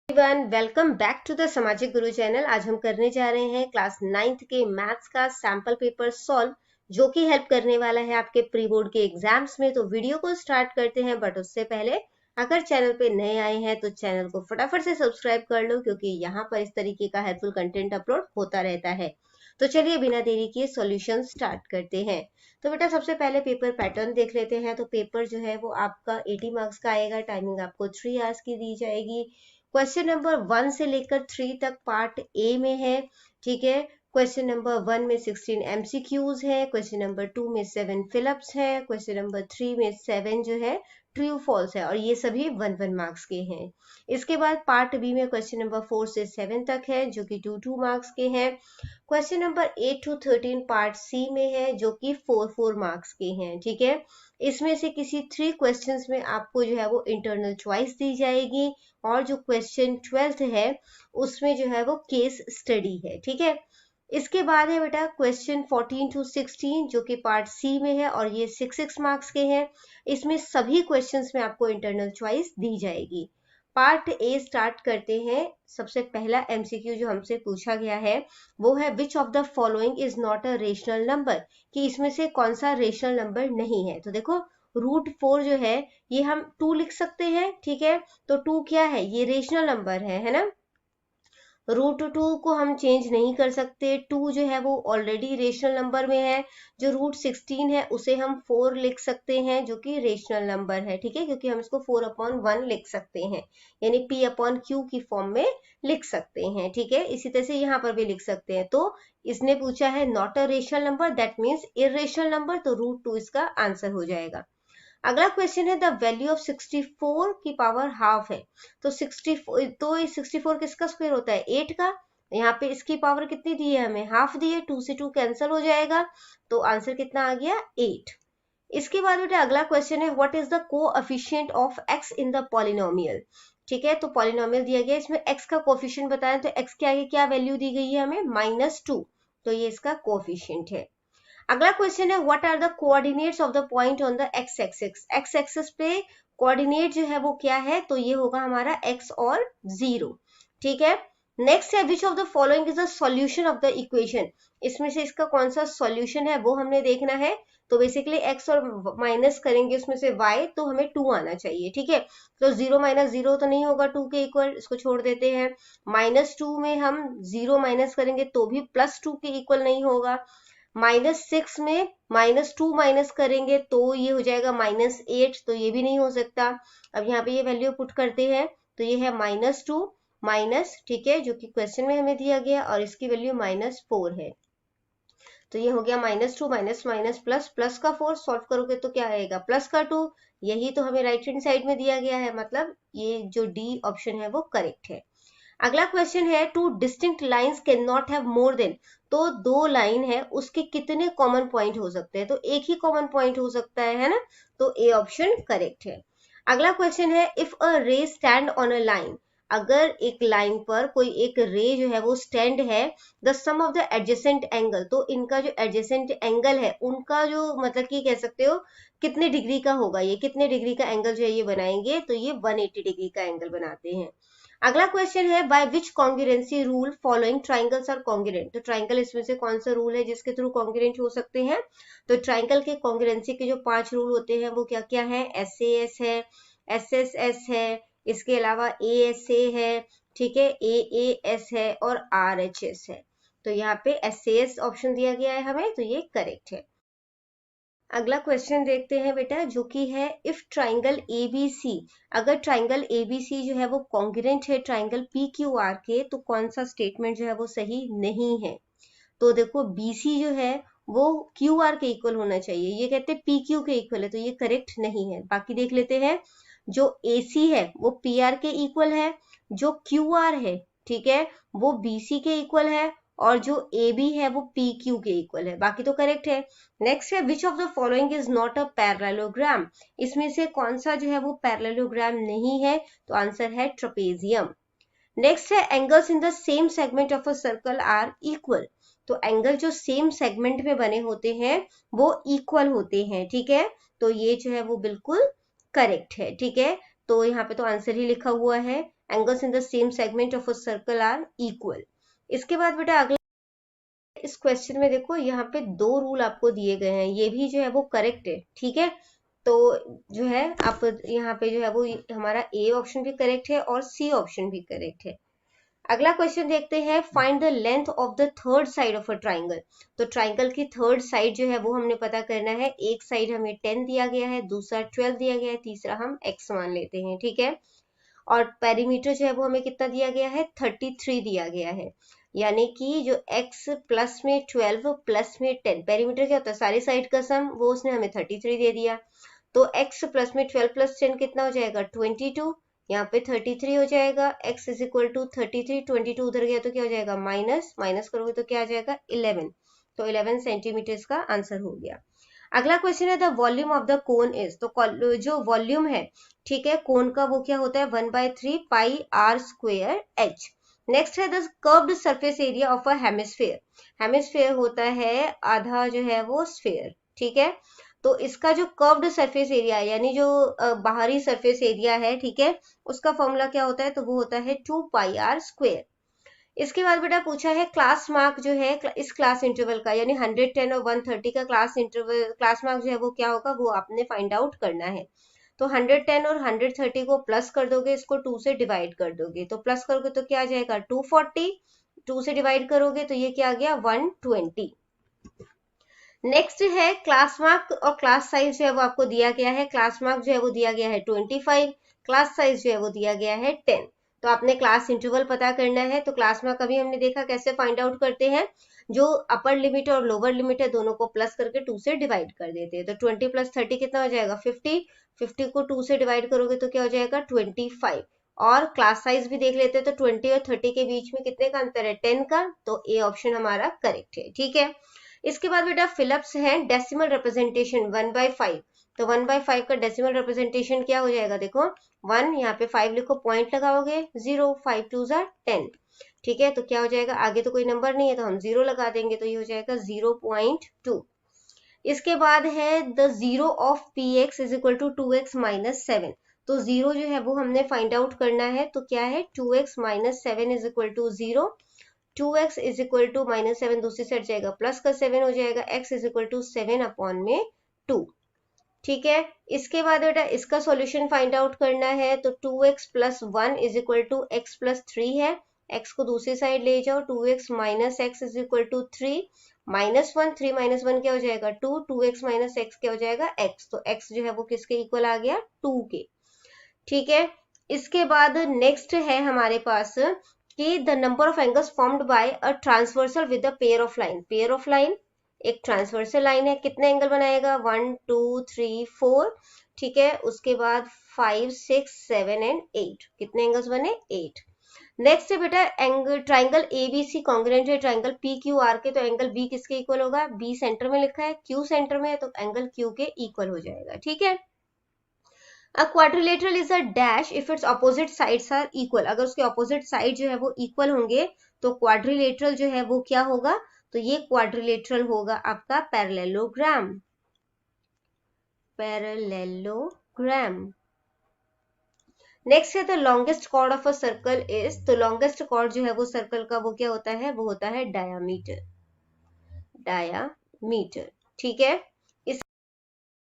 Everyone, welcome back to the Samajik Guru channel. आज हम करने जा रहे हैं क्लास 9th के मैथ्स का सैंपल पेपर सॉल्व, जो कि हेल्प करने वाला है आपके प्री बोर्ड के एग्जाम्स में। तो वीडियो को स्टार्ट करते हैं, बट उससे पहले अगर चैनल पे नए आए हैं तो चैनल को फटाफट से सब्सक्राइब कर लो, क्योंकि यहाँ पर इस तरीके का हेल्पफुल कंटेंट अपलोड होता रहता है। तो चलिए बिना देरी किए सॉल्यूशन स्टार्ट करते हैं। तो बेटा सबसे पहले पेपर पैटर्न देख लेते हैं। तो पेपर जो है वो आपका 80 मार्क्स का आएगा। टाइमिंग आपको 3 आवर्स की दी जाएगी। क्वेश्चन नंबर 1 से लेकर 3 तक पार्ट ए में है, ठीक है। क्वेश्चन नंबर 1 में 16 एमसीक्यूज है, क्वेश्चन नंबर 2 में 7 फिलअप्स है, क्वेश्चन नंबर 3 में 7 जो है ट्रू फॉल्स है, और ये सभी 1 मार्क्स के हैं। इसके बाद पार्ट बी में क्वेश्चन नंबर 4 से 7 तक है, जो कि 2 मार्क्स के हैं। Question number 8 to 13 part C में है, जो कि 4 मार्क्स के हैं, ठीक है। इसमें से किसी 3 क्वेश्चंस में आपको जो है वो इंटरनल चॉइस दी जाएगी, और जो क्वेश्चन 12th है उसमें जो है वो केस स्टडी है, ठीक है। इसके बाद है बेटा क्वेश्चन 14 to 16, जो कि पार्ट सी में है, और ये 6 मार्क्स के हैं। इसमें सभी क्वेश्चंस में आपको इंटरनल चॉइस दी जाएगी। पार्ट ए स्टार्ट करते हैं। सबसे पहला एमसीक्यू जो हमसे पूछा गया है वो है which of the following is not a rational number, कि इसमें से कौन सा रेशनल नंबर नहीं है। तो देखो √4 जो है ये हम 2 लिख सकते हैं, ठीक है। तो 2 क्या है, ये रेशनल नंबर है ना। √2 को हम चेंज नहीं कर सकते। 2 जो है वो ऑलरेडी रेशनल नंबर में है। जो √16 है उसे हम 4 लिख सकते हैं, जो कि रेशनल नंबर है, ठीक है, क्योंकि हम इसको 4/1 लिख सकते हैं, यानी P/Q की फॉर्म में लिख सकते हैं, ठीक है। इसी तरह से यहाँ पर भी लिख सकते हैं। तो इसने पूछा है not a rational number, that means irrational number, तो √2 इसका आंसर हो जाएगा। अगला क्वेश्चन है द वैल्यू ऑफ 64 की पावर हाफ है। तो 64 किसका स्क्वायर होता है, 8 का। यहाँ पे इसकी पावर कितनी दी है, हमें हाफ दी है। 2 से 2 कैंसिल हो जाएगा, तो आंसर कितना आ गया, 8। इसके बाद बेटा अगला क्वेश्चन है what is the coefficient of x in the polynomial, ठीक है। तो पॉलिनोमियल दिया गया, इसमें x का कोएफिशिएंट बताएं, तो x के आगे क्या वैल्यू दी गई है हमें, -2, तो ये इसका कोएफिशिएंट है। अगला क्वेश्चन है what are the coordinates of the point on the x axis. X axis पे कोऑर्डिनेट जो है वो क्या है, तो ये होगा हमारा x और 0, ठीक है। नेक्स्ट है which of the following is the solution of the equation. इसमें से इसका कौन सा सॉल्यूशन है वो हमने देखना है। तो बेसिकली x और माइनस करेंगे उसमें से y, तो हमें 2 आना चाहिए, ठीक है। तो 0 - 0 तो नहीं होगा 2 के इक्वल, इसको छोड़ देते हैं। -2 में हम 0 माइनस करेंगे तो भी +2 के इक्वल नहीं होगा। -6 में -2 माइनस करेंगे तो ये हो जाएगा -8, तो ये भी नहीं हो सकता। अब यहाँ पे ये वैल्यू पुट करते हैं, तो ये है -2 माइनस, ठीक है, जो कि क्वेश्चन में हमें दिया गया, और इसकी वैल्यू -4 है। तो ये हो गया -2 माइनस माइनस प्लस, प्लस का 4 सॉल्व करोगे तो क्या आएगा, प्लस का 2। यही तो हमें राइट हैंड साइड में दिया गया है, मतलब ये जो डी ऑप्शन है वो करेक्ट है। अगला क्वेश्चन है two distinct lines can not have more than. तो 2 लाइन है, उसके कितने कॉमन पॉइंट हो सकते हैं, तो एक ही कॉमन पॉइंट हो सकता है ना। तो ए ऑप्शन करेक्ट है। अगला क्वेश्चन है इफ अ रे स्टैंड ऑन अ लाइन। अगर एक लाइन पर कोई एक रे जो है वो स्टैंड है, the sum of the adjacent angle, तो इनका जो एडजेसेंट एंगल है उनका जो मतलब कि कह सकते हो कितने डिग्री का होगा, ये कितने डिग्री का एंगल जो है ये बनाएंगे, तो ये 180 डिग्री का एंगल बनाते हैं। अगला क्वेश्चन है by which congruency rule following triangles are congruent. तो ट्राइंगल इसमें से कौन सा रूल है जिसके थ्रू कॉन्ग्रुएंट हो सकते हैं। तो ट्राइंगल के कॉन्ग्रुएंसी के जो 5 रूल होते हैं वो क्या क्या है, SAS है, SSS है, इसके अलावा ASA है, ठीक है, AAS है, और RHS है। तो यहाँ पे SAS ऑप्शन दिया गया है हमें, तो ये करेक्ट है। अगला क्वेश्चन देखते हैं बेटा, जो कि है इफ ट्राइंगल ABC, अगर ट्राइंगल ABC जो है वो कॉन्ग्रुएंट है ट्राइंगल PQR के, तो कौन सा स्टेटमेंट जो है वो सही नहीं है। तो देखो BC जो है वो QR के इक्वल होना चाहिए, ये कहते हैं PQ के इक्वल है, तो ये करेक्ट नहीं है। बाकी देख लेते हैं, जो AC है वो PR के इक्वल है, जो QR है, ठीक है, वो BC के इक्वल है, और जो AB है वो PQ के इक्वल है। बाकी तो करेक्ट है। नेक्स्ट है which of the following is not a parallelogram. इसमें से कौन सा जो है वो पैरेललोग्राम नहीं है, तो आंसर है ट्रपेजियम। नेक्स्ट है angles in the same segment of a circle are equal. तो एंगल जो सेम सेगमेंट में बने होते हैं वो इक्वल होते हैं, ठीक है। तो ये जो है वो बिल्कुल करेक्ट है, ठीक है। तो यहाँ पे तो आंसर ही लिखा हुआ है, angles in the same segment of a circle are equal. इसके बाद बेटा अगला इस क्वेश्चन में देखो यहाँ पे दो रूल आपको दिए गए हैं, ये भी जो है वो करेक्ट है, ठीक है। तो जो है आप यहाँ पे जो है वो हमारा ए ऑप्शन भी करेक्ट है और सी ऑप्शन भी करेक्ट है। अगला क्वेश्चन देखते हैं, find the length of the third side of a triangle. तो ट्राइंगल की थर्ड साइड जो है वो हमने पता करना है। एक साइड हमें 10 दिया गया है, दूसरा 12 दिया गया है, तीसरा हम x मान लेते हैं, ठीक है। और पेरीमीटर जो है वो हमें कितना दिया गया है, 33 दिया गया है। यानी कि जो x प्लस में 12 प्लस में 10, पेरीमीटर क्या होता है, सारी साइड का सम, वो उसने हमें 33 दे दिया। तो x प्लस में 12 प्लस 10 कितना हो जाएगा, 22। यहाँ पे 33 हो जाएगा, x इज इक्वल टू 33, 22 उधर गया तो क्या हो जाएगा, माइनस, माइनस करोगे तो क्या आ जाएगा, 11। तो 11 सेंटीमीटर का आंसर हो गया। अगला क्वेश्चन है, the volume of the cone is. तो जो वॉल्यूम है, ठीक है, कोन का, वो क्या होता है, 1/3 पाई आर स्क्वेयर एच। नेक्स्ट है the curved surface area of a hemisphere. Hemisphere होता है आधा जो है वो स्फेयर, ठीक है। तो इसका जो कर्व्ड सरफेस एरिया यानी जो बाहरी सरफेस एरिया है, ठीक है, उसका फॉर्मूला क्या होता है, तो वो होता है 2 पाई आर स्क्वेयर। इसके बाद बेटा पूछा है क्लास मार्क जो है इस क्लास इंटरवल का, यानी 110 और 130 का क्लास इंटरवल, क्लास मार्क जो है वो क्या होगा, वो आपने फाइंड आउट करना है। तो 110 और 130 को प्लस कर दोगे, इसको 2 से डिवाइड कर दोगे, तो प्लस करोगे तो क्या आ जाएगा, 240। 2 से डिवाइड करोगे तो ये क्या आ गया, 120। नेक्स्ट है क्लास मार्क और क्लास साइज जो है वो आपको दिया गया है। क्लास मार्क जो है वो दिया गया है 25, क्लास साइज जो है वो दिया गया है 10। तो आपने क्लास इंटरवल पता करना है। तो क्लास मार्क अभी हमने देखा कैसे फाइंड आउट करते हैं, जो अपर लिमिट और लोअर लिमिट है दोनों को प्लस करके 2 से डिवाइड कर देते हैं। तो 20 प्लस 30 कितना हो जाएगा, 50। 50 को 2 से डिवाइड करोगे तो क्या हो जाएगा, 25। और क्लास साइज भी देख लेते हैं, तो 20 और 30 के बीच में कितने का अंतर है, 10 का। तो ए ऑप्शन हमारा करेक्ट है, ठीक है। इसके बाद बेटा फिलिप्स है डेसिमल रिप्रेजेंटेशन 1/5। तो 1/5 का डेसिमल रिप्रेजेंटेशन क्या हो जाएगा, देखो 1, यहाँ पे 5 लिखो, पॉइंट लगाओगे 0, 5 2 10, ठीक है। तो क्या हो जाएगा, आगे तो कोई नंबर नहीं है तो हम 0 लगा देंगे, तो ये हो जाएगा 0.2। इसके बाद है the zero of P x is equal to 2x minus 7। तो जीरो जो है वो हमने फाइंड आउट करना है। तो क्या है, 2x minus 7 is equal to 0। 2x is equal to minus 7 दूसरी साइड जाएगा, प्लस का 7 हो जाएगा, x is equal to 7 upon में 2, ठीक है। इसके बाद बेटा इसका सॉल्यूशन फाइंड आउट करना है। तो 2x plus 1 is equal to x plus 3 है, x को दूसरी साइड ले जाओ, 2x minus x is equal to 3, minus 1, 3 minus 1 क्या हो जाएगा, 2, 2x माइनस x क्या हो जाएगा, x। तो x जो है वो किसके इक्वल आ गया, 2 के, ठीक है। इसके बाद नेक्स्ट है हमारे पास कि the number of angles formed by a transversal with a pair of line. Pair of line एक ट्रांसवर्सल लाइन है, कितने एंगल बनाएगा, 1 2 3 4, ठीक है। उसके बाद 5 6 7 एंड 8, कितने एंगल्स बने, 8। नेक्स्ट है बेटा एंगल ट्राइंगल एबीसी कॉन्ग्रुएंट है ट्राइंगल पी क्यू आर के। तो एंगल बी किसके इक्वल होगा, बी सेंटर में लिखा है, क्यू सेंटर में है, तो एंगल क्यू के इक्वल हो जाएगा, ठीक है। A quadrilateral is a dash if its opposite sides are equal। अगर उसके opposite side जो है वो equal होंगे तो quadrilateral जो है वो क्या होगा, तो ये quadrilateral होगा आपका parallelogram। parallelogram। नेक्स्ट है the longest chord of a circle is. तो लॉन्गेस्ट कॉर्ड जो है वो सर्कल का वो क्या होता है, वो होता है डायामीटर। डायामीटर, ठीक है।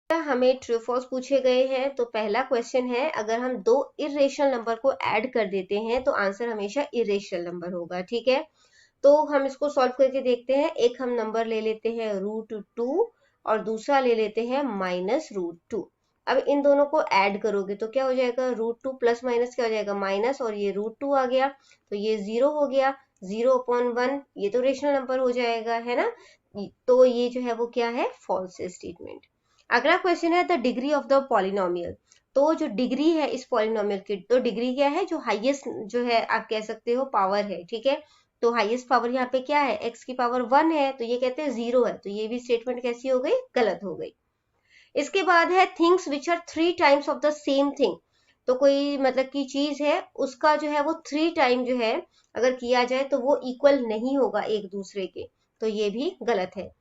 हमें ट्रू फॉल्स पूछे गए हैं। तो पहला क्वेश्चन है, अगर हम दो इरेशनल नंबर को ऐड कर देते हैं तो आंसर हमेशा इरेशनल नंबर होगा, ठीक है। तो हम इसको सॉल्व करके देखते हैं। एक हम नंबर ले लेते हैं √2 और दूसरा ले लेते हैं -√2। अब इन दोनों को ऐड करोगे तो क्या हो जाएगा, √2 प्लस माइनस क्या हो जाएगा, माइनस, और ये √2 आ गया तो ये 0 हो गया, 0/1, ये तो रेशनल नंबर हो जाएगा, है ना। तो ये जो है वो क्या है, फॉल्स स्टेटमेंट। अगला क्वेश्चन है the degree of the polynomial. तो जो डिग्री है इस पॉलिनोमियल की, तो डिग्री क्या है, जो हाईएस्ट जो है आप कह सकते हो पावर है, ठीक है। तो हाईएस्ट पावर यहाँ पे क्या है, x की पावर 1 है, तो ये कहते हैं 0 है, तो ये भी स्टेटमेंट कैसी हो गई, गलत हो गई। इसके बाद है things which are 3 times of the same thing. तो कोई मतलब की चीज है, उसका जो है वो 3 टाइम जो है अगर किया जाए तो वो इक्वल नहीं होगा एक दूसरे के, तो ये भी गलत है।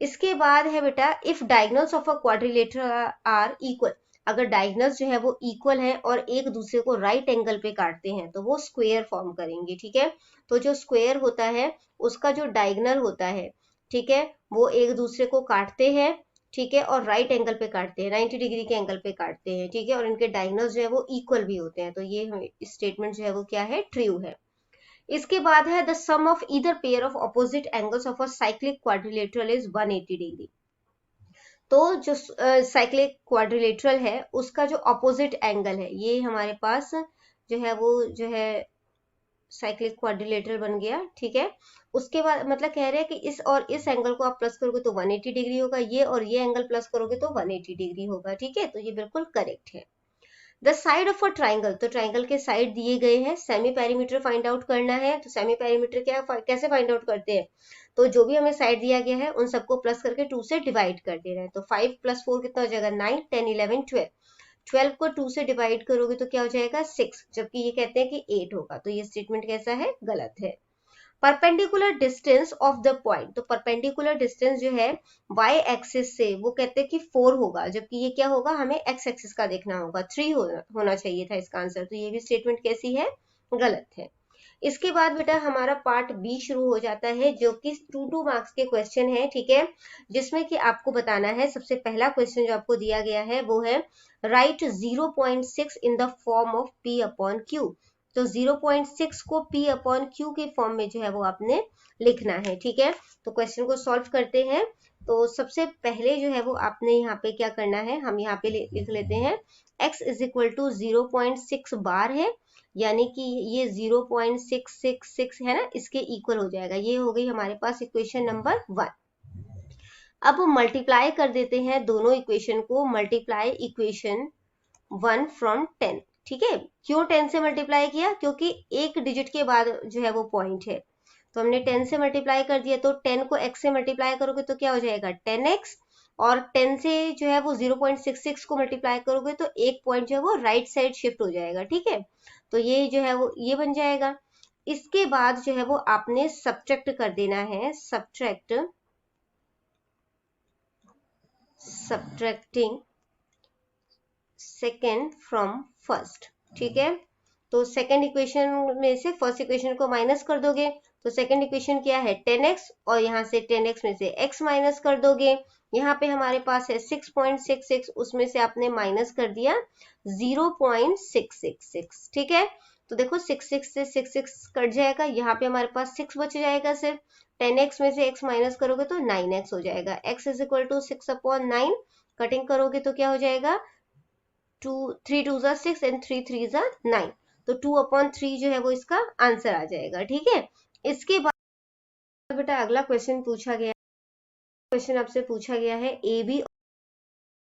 इसके बाद है बेटा if diagonals of a quadrilateral are equal. अगर डायगोनल्स जो है वो इक्वल है और एक दूसरे को राइट एंगल पे काटते हैं तो वो स्क्वायर फॉर्म करेंगे, ठीक है। तो जो स्क्वायर होता है उसका जो डायगोनल होता है, ठीक है, वो एक दूसरे को काटते हैं, ठीक है, और राइट एंगल पे काटते हैं, 90 डिग्री के एंगल पे काटते हैं, ठीक है, और इनके डायगोनल्स जो है वो इक्वल भी होते हैं। तो ये स्टेटमेंट जो है वो क्या है, ट्रू है। इसके बाद है the sum of either pair of opposite angles of a cyclic quadrilateral is 180 degree. तो जो साइक्लिक क्वाड्रिलेटरल है उसका जो ऑपोजिट एंगल है, ये हमारे पास जो है वो जो है साइक्लिक क्वाड्रिलेटरल बन गया, ठीक है। उसके बाद मतलब कह रहे हैं कि इस और इस एंगल को आप प्लस करोगे तो 180 डिग्री होगा, ये और ये एंगल प्लस करोगे तो 180 डिग्री होगा, ठीक है। तो ये बिल्कुल करेक्ट है। The side of a triangle, तो ट्राइंगल के साइड दिए गए हैं, सेमी पेरीमीटर फाइंड आउट करना है। तो सेमी पेरीमीटर क्या कैसे फाइंड आउट करते हैं, तो जो भी हमें साइड दिया गया है उन सबको प्लस करके 2 से डिवाइड कर दे रहे हैं। तो 5 + 4 कितना हो जाएगा, 9, 10, 11, 12। 12 को 2 से डिवाइड करोगे तो क्या हो जाएगा, 6, जबकि ये कहते हैं कि 8 होगा। तो ये स्टेटमेंट कैसा है, गलत है। Perpendicular distance of the point, तो परपेंडिकुलर डिस्टेंस जो है वाई एक्सिस से वो कहते हैं कि 4 होगा, जबकि ये क्या होगा, हमें एक्स एक्सिस का देखना होगा, 3 होना चाहिए था इसका आंसर। तो ये भी स्टेटमेंट कैसी है, गलत है। इसके बाद बेटा हमारा पार्ट बी शुरू हो जाता है, जो कि 2 मार्क्स के क्वेश्चन है, ठीक है, जिसमें कि आपको बताना है। सबसे पहला क्वेश्चन जो आपको दिया गया है वो है right 0.6 in the form of P upon Q। तो 0.6 को P अपॉन Q के फॉर्म में जो है वो आपने लिखना है, ठीक है। तो क्वेश्चन को सॉल्व करते हैं। तो सबसे पहले जो है वो आपने यहाँ पे क्या करना है, हम यहाँ पे लिख लेते हैं x इज इक्वल टू 0.6 बार है, यानी कि ये 0.666 है ना, इसके इक्वल हो जाएगा। ये हो गई हमारे पास इक्वेशन नंबर 1। अब मल्टीप्लाई कर देते हैं दोनों इक्वेशन को, मल्टीप्लाई इक्वेशन 1 फ्रॉम 10, ठीक है। क्यों 10 से मल्टीप्लाई किया, क्योंकि एक डिजिट के बाद जो है वो पॉइंट है, तो हमने 10 से मल्टीप्लाई कर दिया। तो 10 को x से मल्टीप्लाई करोगे तो क्या हो जाएगा, 10x, और 10 से जो है वो 0.66 को मल्टीप्लाई करोगे तो एक पॉइंट जो है वो राइट साइड शिफ्ट हो जाएगा, ठीक है। तो ये जो है वो ये बन जाएगा। इसके बाद जो है वो आपने सब्ट्रैक्ट कर देना है, सब्ट्रैक्टिंग सेकेंड फ्रॉम फर्स्ट, ठीक है। तो सेकेंड इक्वेशन में से फर्स्ट इक्वेशन को माइनस कर दोगे, तो सेकेंड इक्वेशन क्या है, 10x, और यहाँ से 10x में से x माइनस कर दोगे। यहाँ पे हमारे पास है 6.66, उसमें से आपने माइनस कर दिया 0.666, ठीक है। तो देखो 66 से 66 कट जाएगा, यहाँ पे हमारे पास 6 बच जाएगा सिर्फ। 10x में से x माइनस करोगे तो 9x हो जाएगा। x is equal to 6/9, cutting करोगे तो क्या हो जाएगा, 3 2 6 एंड 3 3 9। तो 2/3 जो है वो इसका आंसर आ जाएगा, ठीक है। इसके बाद बेटा अगला क्वेश्चन पूछा गया, क्वेश्चन आपसे पूछा गया है ए बी,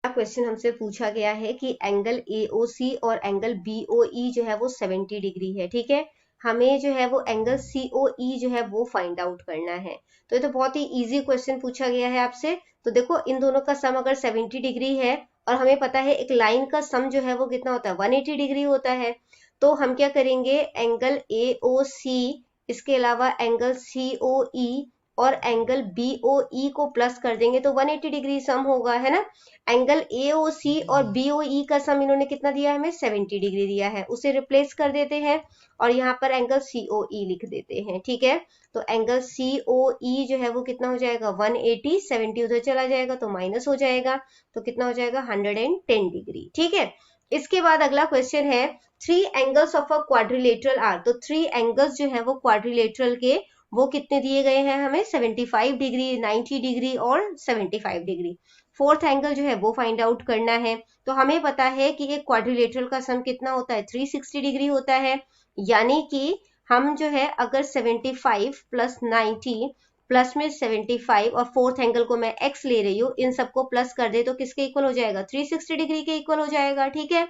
क्वेश्चन हमसे पूछा गया है कि एंगल AOC और एंगल BOE जो है वो 70 डिग्री है, ठीक है। हमें जो है वो एंगल COE जो है वो फाइंड आउट करना है। तो ये तो बहुत ही इजी क्वेश्चन पूछा गया है आपसे। तो देखो इन दोनों का सम अगर 70 डिग्री है, और हमें पता है एक लाइन का सम जो है वो कितना होता है, 180 डिग्री होता है। तो हम क्या करेंगे, एंगल AOC, इसके अलावा एंगल COE और एंगल BOE को प्लस कर देंगे तो 180 डिग्री सम होगा, है ना। एंगल AOC और BOE का सम इन्होंने कितना दिया है, हमें 70 डिग्री दिया है, उसे रिप्लेस कर देते हैं और यहाँ पर एंगल COE लिख देते हैं, ठीक है। तो एंगल COE जो है वो कितना हो जाएगा, 180, 70 उधर चला जाएगा तो माइनस हो जाएगा, तो कितना हो जाएगा, 110 डिग्री, ठीक है। इसके बाद अगला क्वेश्चन है 3 angles of a quadrilateral are. तो 3 एंगल्स जो है वो क्वाड्रिलेटरल के वो कितने दिए गए हैं हमें, 75 डिग्री, 90 डिग्री और 75 डिग्री। फोर्थ एंगल जो है वो फाइंड आउट करना है। तो हमें पता है कि एक क्वाड्रिलेटरल का सम कितना होता है, 360 डिग्री होता है। यानी कि हम जो है अगर 75 प्लस 90 प्लस में 75 और फोर्थ एंगल को मैं x ले रही हूँ, इन सबको प्लस कर दे तो किसके इक्वल हो जाएगा, 360 डिग्री के इक्वल हो जाएगा, ठीक है।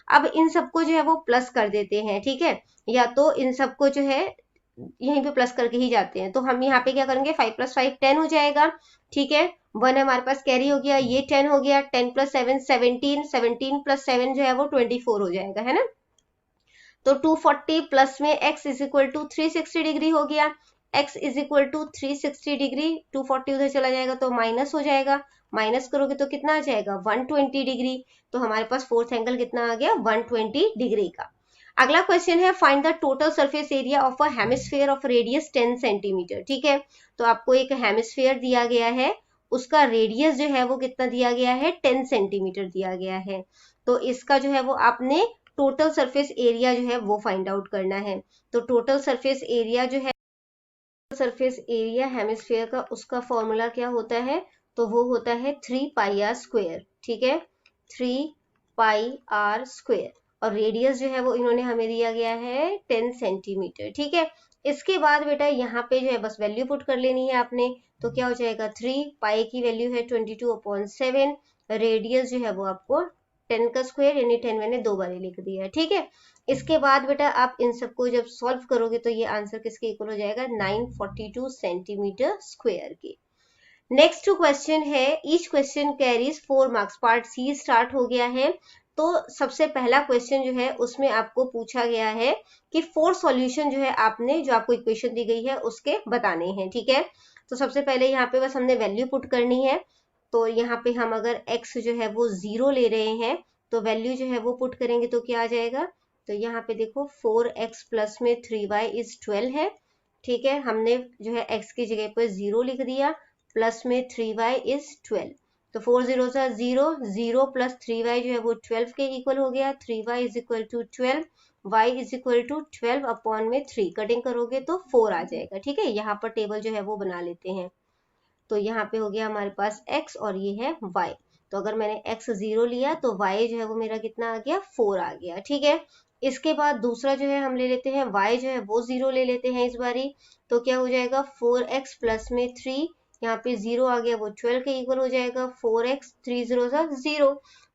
अब इन सबको जो है वो प्लस कर देते हैं, ठीक है, या तो इन सबको जो है यहीं पे प्लस करके ही जाते हैं। तो हम यहाँ पे क्या करेंगे, 5 + 5 10 हो जाएगा, ठीक है। 1 हमारे पास कैरी हो गया, ये 10 हो गया, 10 + 7 17, 17 + 7 जो है वो 24 हो जाएगा, है ना। तो 240 प्लस में x is equal to 360 degree हो गया। x is equal to 360 degree, 240 उधर चला जाएगा तो माइनस हो जाएगा, माइनस करोगे तो कितना आ जाएगा 120 डिग्री। तो हमारे पास फोर्थ एंगल कितना आ गया 120 डिग्री का। अगला क्वेश्चन है find the total surface area of a hemisphere of radius 10 centimetre. ठीक है, तो आपको एक हेमिस्फीयर दिया गया है, उसका रेडियस जो है वो कितना दिया गया है 10 सेंटीमीटर दिया गया है। तो इसका जो है वो आपने टोटल सरफेस एरिया जो है वो फाइंड आउट करना है। तो टोटल सरफेस एरिया जो है, सरफेस एरिया हेमिस्फीयर का, उसका फॉर्मूला क्या होता है, तो वो होता है 3 पाई आर स्क्वायर। ठीक है, 3 पाई आर स्क्वायर, और रेडियस जो है वो इन्होंने हमें दिया गया है 10 सेंटीमीटर। ठीक है, इसके बाद बेटा यहाँ पे जो है बस वैल्यू पुट कर लेनी है आपने। तो क्या हो जाएगा 3 पाई की वैल्यू है 22/7, रेडियस जो है वो आपको 10 का स्क्वायर यानी 10 मैंने 2 बार लिख दिया है। ठीक है, इसके बाद बेटा आप इन सबको जब सॉल्व करोगे तो ये आंसर किसके इक्वल हो जाएगा 942 सेंटीमीटर स्क्वायर के। नेक्स्ट क्वेश्चन है each question carries 4 marks. Part C start हो गया है। तो सबसे पहला क्वेश्चन जो है उसमें आपको पूछा गया है कि 4 सॉल्यूशन जो है आपने, जो आपको इक्वेशन दी गई है उसके बताने हैं। ठीक है, तो सबसे पहले यहाँ पे बस हमने वैल्यू पुट करनी है। तो यहाँ पे हम अगर x जो है वो 0 ले रहे हैं तो वैल्यू जो है वो पुट करेंगे तो क्या आ जाएगा, तो यहाँ पे देखो 4x प्लस में 3y इज 12 है। ठीक है, हमने जो है x की जगह पर 0 लिख दिया, प्लस में 3y इज 12। तो 4 0 सा 0, 0 प्लस 3y जो है वो 12 के इक्वल हो गया। 3y is equal to 12, y is equal to 12 upon में 3, कटिंग करोगे तो 4 आ जाएगा। ठीक है, यहाँ पर टेबल जो है वो बना लेते हैं। तो यहाँ पे हो गया हमारे पास x और ये है y। तो अगर मैंने x 0 लिया तो y जो है वो मेरा कितना आ गया 4 आ गया। ठीक है, इसके बाद दूसरा जो है हम ले लेते हैं y जो है वो 0 ले लेते हैं इस बारी। तो क्या हो जाएगा 4x प्लस में 3, यहाँ पे 0 आ गया वो 12 के इक्वल हो जाएगा। 4x 3 0 सा 0,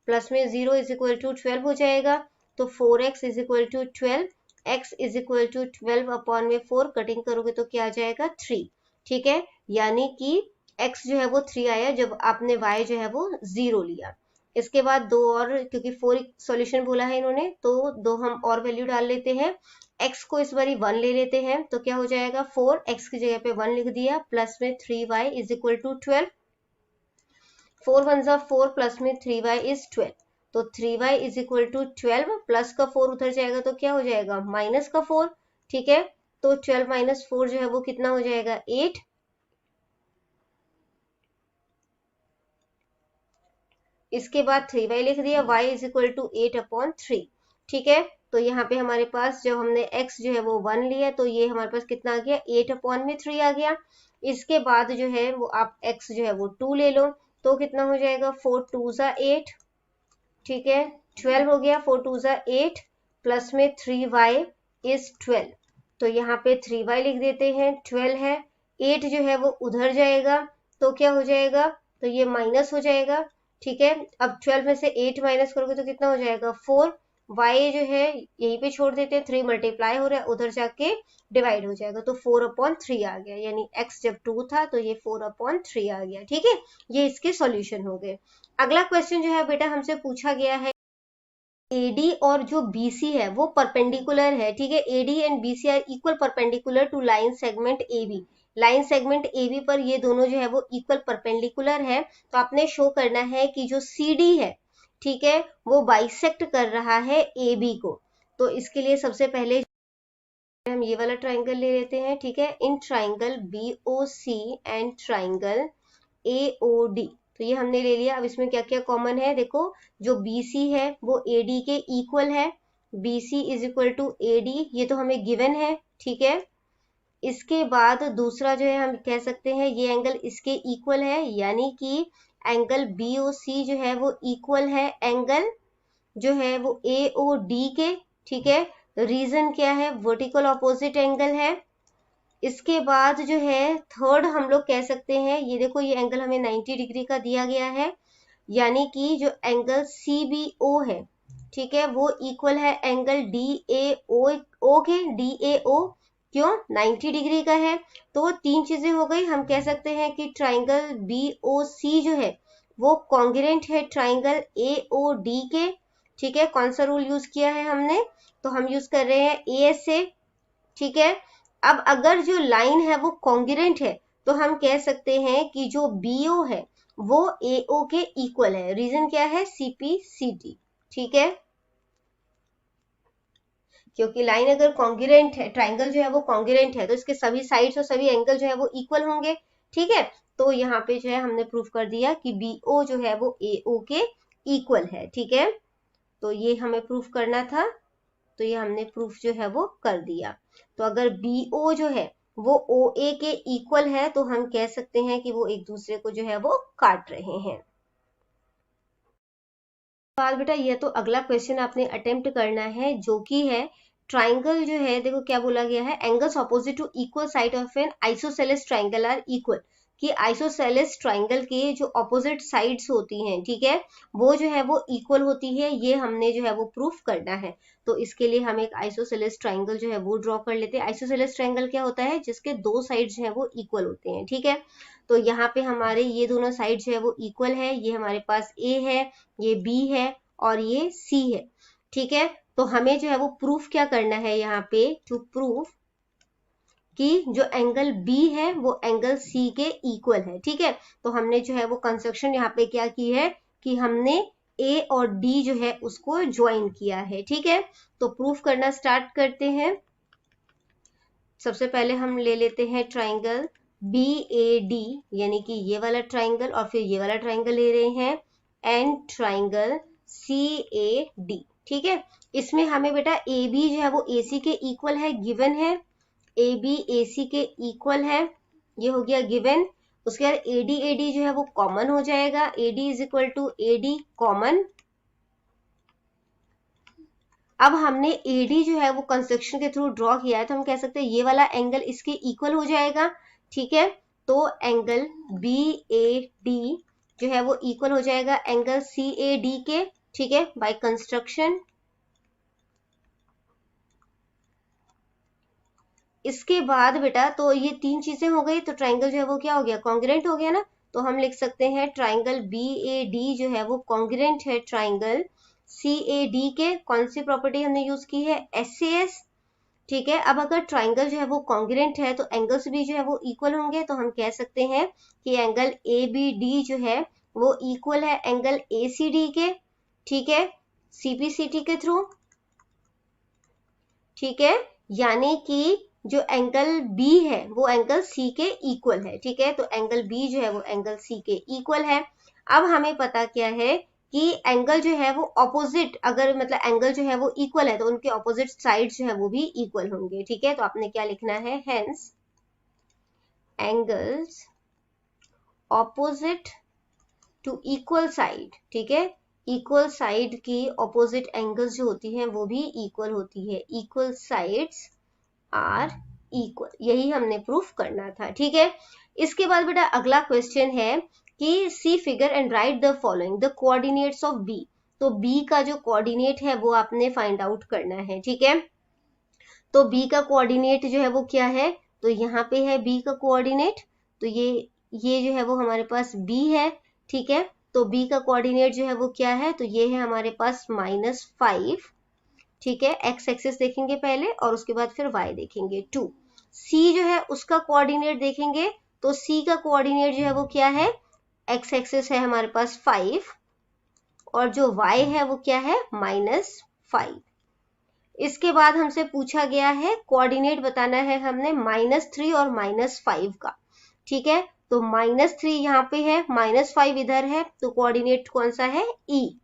प्लस में 0 इज इक्वल टू 12 हो जाएगा। तो 4x is equal to 12, x is equal to 12 upon में 4, कटिंग करोगे तो क्या आ जाएगा 3। ठीक है, यानी कि x जो है वो 3 आया जब आपने y जो है वो 0 लिया। इसके बाद दो और, क्योंकि 4 सॉल्यूशन बोला है इन्होंने, तो दो हम और वैल्यू डाल लेते हैं। x को इस बारी 1 ले लेते हैं तो क्या हो जाएगा 4, x की जगह पे 1 लिख दिया, प्लस में 3y इज इक्वल टू 12। 4 1 जा 4 प्लस में 3y इज 12। तो 3y is equal to 12, plus का 4 उधर जाएगा तो क्या हो जाएगा माइनस का 4। ठीक है, तो 12 माइनस 4 जो है वो कितना हो जाएगा 8। इसके बाद 3y लिख दिया, y इज इक्वल टू 8/3। ठीक है, तो यहाँ पे हमारे पास जब हमने x जो है वो 1 लिया तो ये हमारे पास कितना आ गया 8/3 आ गया। इसके बाद जो है वो आप x जो है वो 2 ले लो तो कितना हो जाएगा 4 2 जा 8। ठीक है, 12 हो गया, 4 2 जा 8, प्लस में 3y इज 12। तो यहाँ पे 3y लिख देते हैं, 12 है, 8 जो है वो उधर जाएगा तो क्या हो जाएगा, तो ये माइनस हो जाएगा। ठीक है, अब 12 में से 8 माइनस करोगे तो कितना हो जाएगा 4। y जो है यहीं पे छोड़ देते हैं, 3 मल्टीप्लाई हो रहा है, उधर जाके डिवाइड हो जाएगा तो 4/3 आ गया, यानी x जब 2 था तो ये 4/3 आ गया। ठीक है, ये इसके सॉल्यूशन हो गए। अगला क्वेश्चन जो है बेटा हमसे पूछा गया है AD और जो BC है वो परपेंडिकुलर है। ठीक है, AD and BC are equal perpendicular to line segment AB। Line segment AB पर ये दोनों जो है वो इक्वल परपेंडिकुलर है। तो आपने शो करना है कि जो CD है, ठीक है, वो बाइसेक्ट कर रहा है AB को। तो इसके लिए सबसे पहले हम ये वाला ट्राइंगल ले लेते हैं। ठीक है, in triangle BOC and triangle AOD, तो ये हमने ले लिया। अब इसमें क्या क्या कॉमन है, देखो जो BC है वो AD के इक्वल है, BC is equal to AD, ये तो हमें गिवन है। ठीक है, इसके बाद दूसरा जो है हम कह सकते हैं ये एंगल इसके इक्वल है, यानी कि एंगल BOC जो है वो इक्वल है एंगल जो है वो AOD के। ठीक है, रीजन क्या है, वर्टिकल ऑपोजिट एंगल है। इसके बाद जो है थर्ड हम लोग कह सकते हैं, ये देखो ये एंगल हमें 90 डिग्री का दिया गया है, यानी कि जो एंगल CBO है, ठीक है, वो इक्वल है एंगल DAO के। DAO क्यों 90 डिग्री का है, तो तीन चीजें हो गई। हम कह सकते हैं कि ट्राइंगल BOC जो है वो कॉन्ग्रुएंट है ट्राइंगल AOD के। ठीक है, कौन सा रूल यूज किया है हमने, तो हम यूज कर रहे हैं ASA। ठीक है, अब अगर जो लाइन है वो कॉन्ग्रुएंट है तो हम कह सकते हैं कि जो BO है वो AO के इक्वल है। रीजन क्या है? CPCT, ठीक है, क्योंकि लाइन अगर कॉन्ग्रुएंट है, ट्राइंगल जो है वो कॉन्ग्रुएंट है, तो इसके सभी साइड्स और सभी एंगल जो है वो इक्वल होंगे, ठीक है। तो यहाँ पे जो है हमने प्रूफ कर दिया कि BO जो है वो AO के इक्वल है, ठीक है। तो ये हमें प्रूफ करना था, तो ये हमने प्रूफ जो है वो कर दिया। तो अगर BO जो है वो OA के इक्वल है तो हम कह सकते हैं कि वो एक दूसरे को जो है वो काट रहे हैं। बाद बेटा ये तो अगला क्वेश्चन आपने अटेम्प्ट करना है, जो कि है ट्राइंगल जो है, देखो क्या बोला गया है, angles opposite to equal side of an isosceles triangle are equal, कि आइसोसेलेस ट्राइंगल के जो ऑपोजिट साइड्स होती हैं, ठीक है, वो जो है वो इक्वल होती है, ये हमने जो है वो प्रूफ करना है। तो इसके लिए हम एक आइसोसेलेस ट्राइंगल जो है वो ड्रॉ कर लेते हैं। आइसोसेलेस ट्राइंगल क्या होता है? जिसके दो साइड जो है वो इक्वल होते हैं, ठीक है। तो यहाँ पे हमारे ये दोनों साइड जो है वो इक्वल है, ये हमारे पास A है, ये B है और ये C है, ठीक है। तो हमें जो है वो प्रूफ क्या करना है यहाँ पे, टू प्रूफ कि जो एंगल B है वो एंगल C के इक्वल है, ठीक है। तो हमने जो है वो कंस्ट्रक्शन यहाँ पे क्या की है कि हमने A और D जो है उसको ज्वाइन किया है, ठीक है। तो प्रूफ करना स्टार्ट करते हैं। सबसे पहले हम ले लेते हैं ट्राइंगल BAD, यानी कि ये वाला ट्राइंगल, और फिर ये वाला ट्राइंगल ले रहे हैं, एंड ट्राइंगल CAD, ठीक है। इसमें हमें बेटा AB जो है वो AC के इक्वल है, गिवन है, AB AC के इक्वल है, ये हो गया गिवन। उसके बाद AD जो है वो कॉमन हो जाएगा, AD is equal to AD common. अब हमने AD जो है वो कंस्ट्रक्शन के थ्रू ड्रॉ किया है, तो हम कह सकते हैं ये वाला एंगल इसके इक्वल हो जाएगा, ठीक है। तो एंगल BAD जो है वो इक्वल हो जाएगा एंगल CAD के, ठीक है, बाय कंस्ट्रक्शन। इसके बाद बेटा तो ये तीन चीजें हो गई, तो ट्राइंगल जो है वो क्या हो गया? कॉन्ग्रुएंट हो गया ना। तो हम लिख सकते हैं ट्राइंगल BAD जो है वो कॉन्ग्रुएंट है ट्राइंगल CAD के। कौन सी प्रॉपर्टी हमने यूज की है? SAS, ठीक है। अब अगर ट्राइंगल जो है वो कॉन्ग्रुएंट है तो एंगल्स भी जो है वो इक्वल होंगे, तो हम कह सकते हैं कि एंगल ABD जो है वो इक्वल है एंगल ACD के, ठीक है, CPCT के थ्रू, ठीक है। यानी कि जो एंगल B है वो एंगल C के इक्वल है, ठीक है। तो एंगल B जो है वो एंगल C के इक्वल है। अब हमें पता क्या है कि एंगल जो है वो ऑपोजिट, अगर मतलब एंगल जो है वो इक्वल है तो उनके ऑपोजिट साइड जो है वो भी इक्वल होंगे, ठीक है। तो आपने क्या लिखना है? Hence angles opposite to equal side, ठीक है, इक्वल साइड की ऑपोजिट एंगल्स जो होती हैं वो भी इक्वल होती है, इक्वल साइड्स आर इक्वल, यही हमने प्रूफ करना था, ठीक है। इसके बाद बेटा अगला क्वेश्चन है कि see figure and write the following the coordinates of B. तो बी का जो कोऑर्डिनेट है वो आपने फाइंड आउट करना है, ठीक है। तो बी का कोऑर्डिनेट जो है वो क्या है? तो यहाँ पे है बी का कोऑर्डिनेट, तो ये जो है वो हमारे पास बी है, ठीक है। तो बी का कोऑर्डिनेट जो है वो क्या है? तो ये है हमारे पास -5, ठीक है। एक्स एक्सिस देखेंगे पहले और उसके बाद फिर वाई देखेंगे 2। सी जो है उसका कोऑर्डिनेट देखेंगे, तो सी का कोऑर्डिनेट जो है वो क्या है? एक्स एक्सिस है हमारे पास 5 और जो वाई है वो क्या है? -5। इसके बाद हमसे पूछा गया है कोऑर्डिनेट बताना है हमने -3 और -5 का, ठीक है। तो -3 यहाँ पे है, -5 इधर है, तो कोऑर्डिनेट कौन सा है? ई।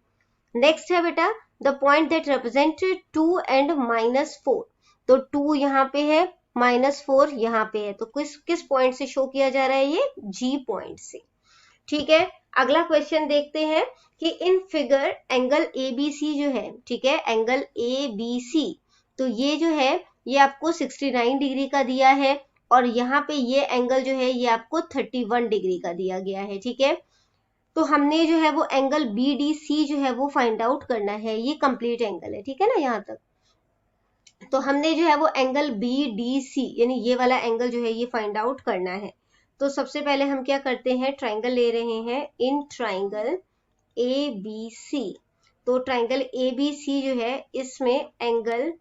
नेक्स्ट है बेटा the point that represented 2 and -4। तो 2 यहाँ पे है, -4 यहाँ पे है, तो किस पॉइंट से शो किया जा रहा है? ये G पॉइंट से, ठीक है। अगला क्वेश्चन देखते हैं कि इन फिगर एंगल ABC जो है, ठीक है, एंगल ABC, तो ये जो है ये आपको 69 डिग्री का दिया है और यहाँ पे ये एंगल जो है ये आपको 31 डिग्री का दिया गया है, ठीक है। तो हमने जो है वो एंगल BDC जो है वो फाइंड आउट करना है, ये कंप्लीट एंगल है, ठीक है ना यहाँ तक। तो हमने जो है वो एंगल BDC यानी ये वाला एंगल जो है ये फाइंड आउट करना है। तो सबसे पहले हम क्या करते हैं? ट्राइंगल ले रहे हैं, इन ट्राइंगल ABC। तो ट्राइंगल ABC जो है इसमें एंगल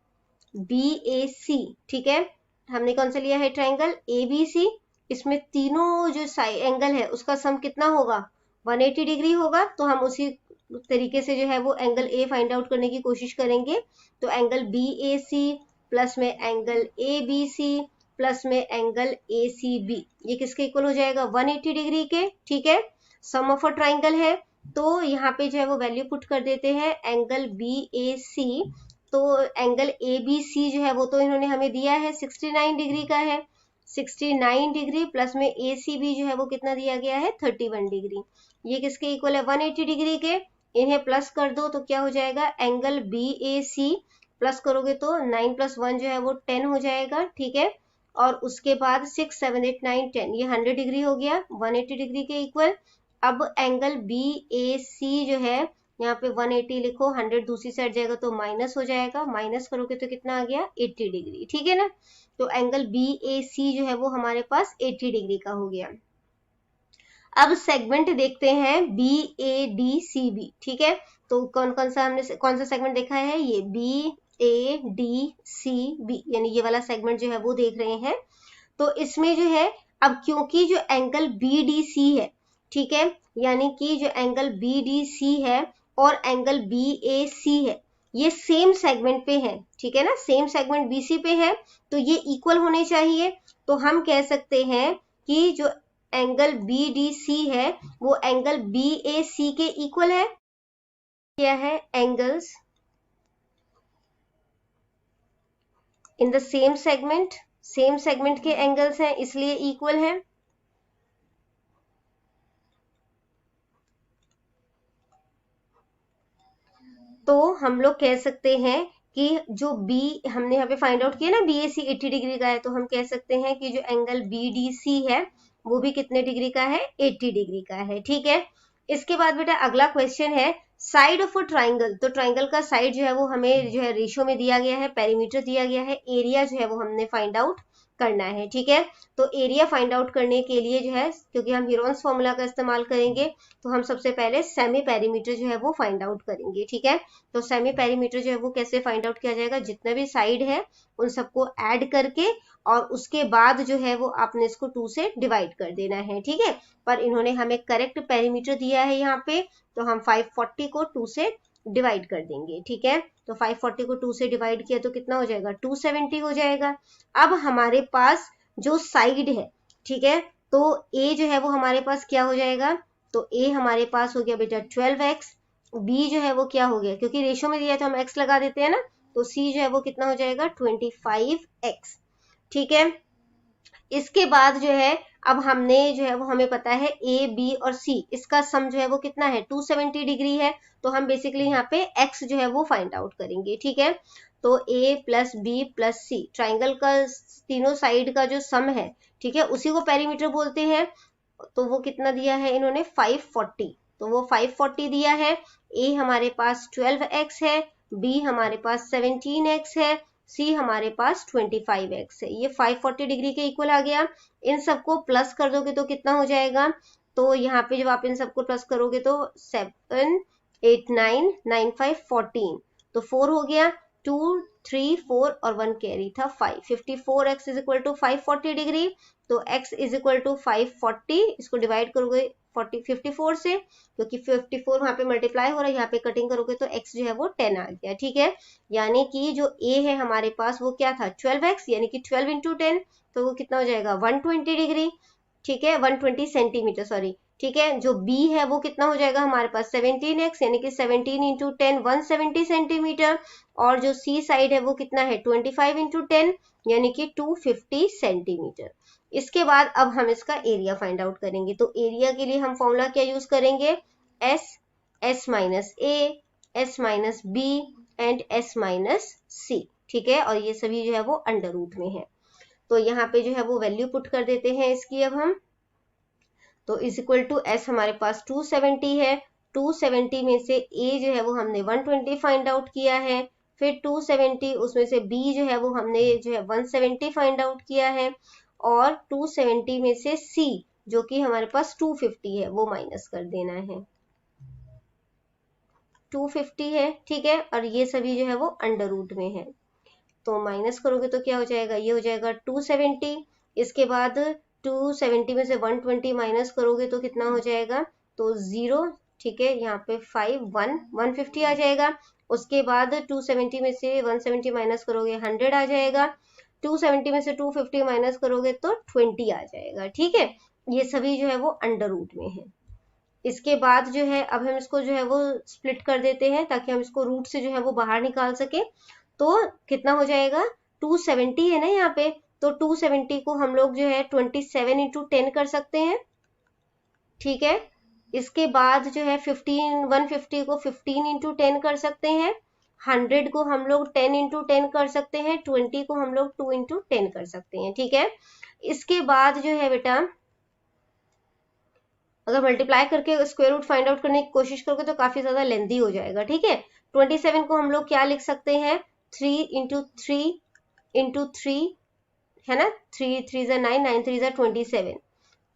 BAC, ठीक है। हमने कौन सा लिया है? Triangle ABC। इसमें तीनों जो साइड एंगल है उसका सम कितना होगा? 180 डिग्री होगा, तो हम उसी तरीके से जो है वो एंगल ए फाइंड आउट करने की कोशिश करेंगे। तो angle B A C plus में angle A B C plus में एंगल ए सी बी, ये किसके इक्वल हो जाएगा? 180 डिग्री के। ठीक है, सम ऑफ अ ट्राइंगल है, तो यहाँ पे जो है वो वैल्यू पुट कर देते हैं एंगल बी ए सी। तो एंगल ए बी सी जो है वो तो इन्होंने हमें दिया है 69 डिग्री का है, 69 डिग्री प्लस में ए सी बी जो है वो कितना दिया गया है? 31 डिग्री। ये किसके इक्वल है? 180 डिग्री के। इन्हें प्लस कर दो तो क्या हो जाएगा? Angle B A C plus करोगे तो 9 + 1 जो है वो 10 हो जाएगा। ठीक है, और उसके बाद 6 7 8 9 10, ये 100 डिग्री हो गया, 180 डिग्री के इक्वल। अब एंगल बी ए सी जो है, यहाँ पे 180 लिखो, 100 दूसरी साइड जाएगा तो माइनस हो जाएगा, माइनस करोगे तो कितना आ गया? 80 डिग्री। ठीक है ना, तो एंगल बी ए सी जो है वो हमारे पास 80 डिग्री का हो गया। अब सेगमेंट देखते हैं B A D C B. ठीक है, तो कौन कौन सा हमने कौन सा सेगमेंट देखा है? ये B A D C B, यानी ये वाला सेगमेंट जो है वो देख रहे हैं। तो इसमें जो है, अब क्योंकि जो एंगल बी डी सी है, ठीक है, यानी कि जो एंगल बी डी सी है और एंगल बी ए सी है, ये सेम सेगमेंट पे है। ठीक है ना, सेम सेगमेंट बीसी पे है, तो ये इक्वल होने चाहिए। तो हम कह सकते हैं कि जो एंगल बी डी सी है वो एंगल बी ए सी के इक्वल है। क्या है? Angles in the same segment, same segment के एंगल्स हैं इसलिए इक्वल है। तो हम लोग कह सकते हैं कि जो बी हमने यहाँ पे फाइंड आउट किया ना, बी ए सी 80 डिग्री का है, तो हम कह सकते हैं कि जो एंगल बी डी सी है वो भी कितने डिग्री का है? 80 डिग्री का है। ठीक है, इसके बाद बेटा अगला क्वेश्चन है साइड ऑफ अ ट्राइंगल। तो ट्राइंगल का साइड जो है वो हमें जो है रेशियो में दिया गया है, पेरीमीटर दिया गया है, एरिया जो है वो हमने फाइंड आउट करना है। ठीक है, तो एरिया फाइंड आउट करने के लिए जो है, क्योंकि हम हीरोन्स फॉर्मूला का इस्तेमाल करेंगे, तो हम सबसे पहले सेमी पेरीमीटर जो है वो फाइंड आउट करेंगे। ठीक है, तो सेमी पेरीमीटर जो है वो कैसे फाइंड आउट किया जाएगा? जितने भी साइड है उन सबको ऐड करके और उसके बाद जो है वो आपने इसको 2 से डिवाइड कर देना है। ठीक है, पर इन्होंने हमें करेक्ट पेरीमीटर दिया है यहाँ पे, तो हम 540 को 2 से डिवाइड कर देंगे। ठीक है, तो 540 को 2 से डिवाइड किया तो कितना हो जाएगा? 270 हो जाएगा। अब हमारे पास जो साइड है, ठीक है, तो ए जो है वो हमारे पास क्या हो जाएगा? तो ए हमारे पास हो गया बेटा 12x, बी जो है वो क्या हो गया, क्योंकि रेशियो में दिया है तो हम x लगा देते हैं ना, तो सी जो है वो कितना हो जाएगा? 25x। ठीक है, इसके बाद जो है, अब हमने जो है वो हमें पता है ए बी और सी, इसका सम जो है वो कितना है? 270 डिग्री है। तो हम बेसिकली यहाँ पे x जो है वो फाइंड आउट करेंगे। ठीक है, तो a plus B plus C, triangle का तीनों साइड का जो सम है, ठीक है, उसी को पेरीमीटर बोलते हैं। तो वो कितना दिया है इन्होंने? 540, तो वो 540 दिया है। ए हमारे पास 12x है, बी हमारे पास 17x है, सी हमारे पास 25x है। ये 540 डिग्री के इक्वल आ गया। इन सबको प्लस कर दोगे तो कितना हो जाएगा? तो यहाँ पे जब आप इन सबको प्लस करोगे तो 7 8 9 9 5 14, तो 4 हो गया, 2 3 4 और 1 कैरी था 5, 54x is equal to 540 degree. तो x इज इक्वल टू 540, इसको डिवाइड करोगे 54 से, क्योंकि 54 वहां पे मल्टीप्लाई हो रहा है, यहाँ पे कटिंग करोगे तो x जो है वो 10 आ गया। ठीक है, यानी कि जो a है हमारे पास वो क्या था? 12x, यानी कि 12 इंटू 10, तो वो कितना हो जाएगा? 120 डिग्री। ठीक है, 120 सेंटीमीटर, सॉरी। ठीक है, जो b है वो कितना हो जाएगा हमारे पास? 17x, यानी कि 17 इंटू 10 170 सेंटीमीटर, और जो c साइड है वो कितना है? 25 इंटू 10, यानी कि 250 सेंटीमीटर। इसके बाद अब हम इसका एरिया फाइंड आउट करेंगे। तो एरिया के लिए हम फॉर्मूला क्या यूज करेंगे? s minus a, s minus b and s minus c। ठीक है, और ये सभी जो है वो अंडर रूट में है। तो यहाँ पे जो है वो वैल्यू पुट कर देते हैं इसकी अब हम। तो इज इक्वल टू एस हमारे पास 270 है, 270 में से a जो है वो हमने 120 फाइंड आउट किया है, फिर 270 उसमें से b जो है वो हमने जो है 170 फाइंड आउट किया है, और 270 में से c जो कि हमारे पास 250 है वो माइनस कर देना है। 250 है, ठीक है, और ये सभी जो है वो अंडर रूट में है, तो माइनस करोगे तो क्या हो जाएगा? ये हो जाएगा 270। इसके बाद 270 में से 120 माइनस करोगे तो कितना हो जाएगा? तो 0, ठीक है, यहाँ पे 5 1 150 आ जाएगा। उसके बाद 270 में से 170 माइनस करोगे 100 आ जाएगा। 270 में से 250 माइनस करोगे तो 20 आ जाएगा, ठीक है। ये सभी जो है वो अंडर रूट में है। इसके बाद जो है अब हम इसको जो है वो स्प्लिट कर देते हैं ताकि हम इसको रूट से जो है वो बाहर निकाल सके। तो कितना हो जाएगा, 270 है ना यहाँ पे, तो 270 को हम लोग जो है 27 इंटू 10 कर सकते हैं, ठीक है। इसके बाद जो है 150 को 15 इंटू 10 कर सकते हैं। 100 को हम लोग 10 इंटू 10 कर सकते हैं। 20 को हम लोग 2 इंटू 10 कर सकते हैं, ठीक है। इसके बाद जो है बेटा अगर मल्टीप्लाई करके स्क्वायर रूट फाइंड आउट करने की कोशिश करोगे तो काफी ज्यादा लेंदी हो जाएगा, ठीक है। 27 को हम लोग क्या लिख सकते हैं, 3 इंटू 3 इंटू 3, है ना, 3 3 जा 9, 9 3 जा 27।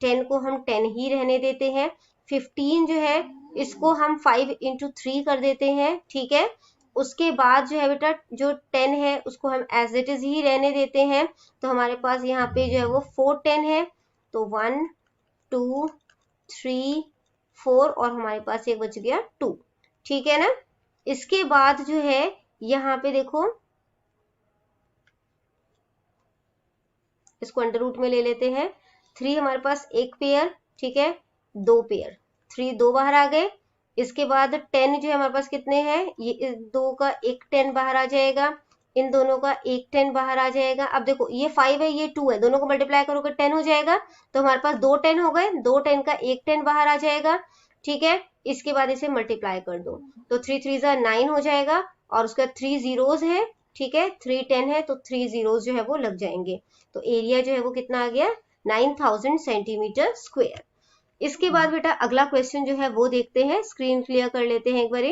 10 को हम 10 ही रहने देते हैं। 15 जो है इसको हम 5 इंटू 3 कर देते हैं, ठीक है। उसके बाद जो है बेटा जो 10 है उसको हम एज इट इज ही रहने देते हैं। तो हमारे पास यहाँ पे जो है वो 4 10 है, तो 1 2 3 4 और हमारे पास एक बच गया 2, ठीक है ना। इसके बाद जो है यहाँ पे देखो इसको अंडर रूट में ले लेते हैं। 3 हमारे पास एक पेयर, ठीक है, 2 पेयर, 3 2 बाहर आ गए। इसके बाद 10 जो है हमारे पास कितने हैं, ये इस 2 का एक 10 बाहर आ जाएगा, इन दोनों का एक 10 बाहर आ जाएगा। अब देखो ये 5 है ये 2 है, दोनों को मल्टीप्लाई करोगे 10 हो जाएगा, तो हमारे पास 2 10 हो गए, 2 10 का एक 10 बाहर आ जाएगा, ठीक है। इसके बाद इसे मल्टीप्लाई कर दो तो 3 3 जा 9 हो जाएगा और उसका 3 जीरोस है, ठीक है, 3 10 है तो 3 जीरोस जो है वो लग जाएंगे। तो एरिया जो है वो कितना आ गया, 9000 सेंटीमीटर स्क्वायर। इसके बाद बेटा अगला क्वेश्चन जो है वो देखते हैं, स्क्रीन क्लियर कर लेते हैं एक बार।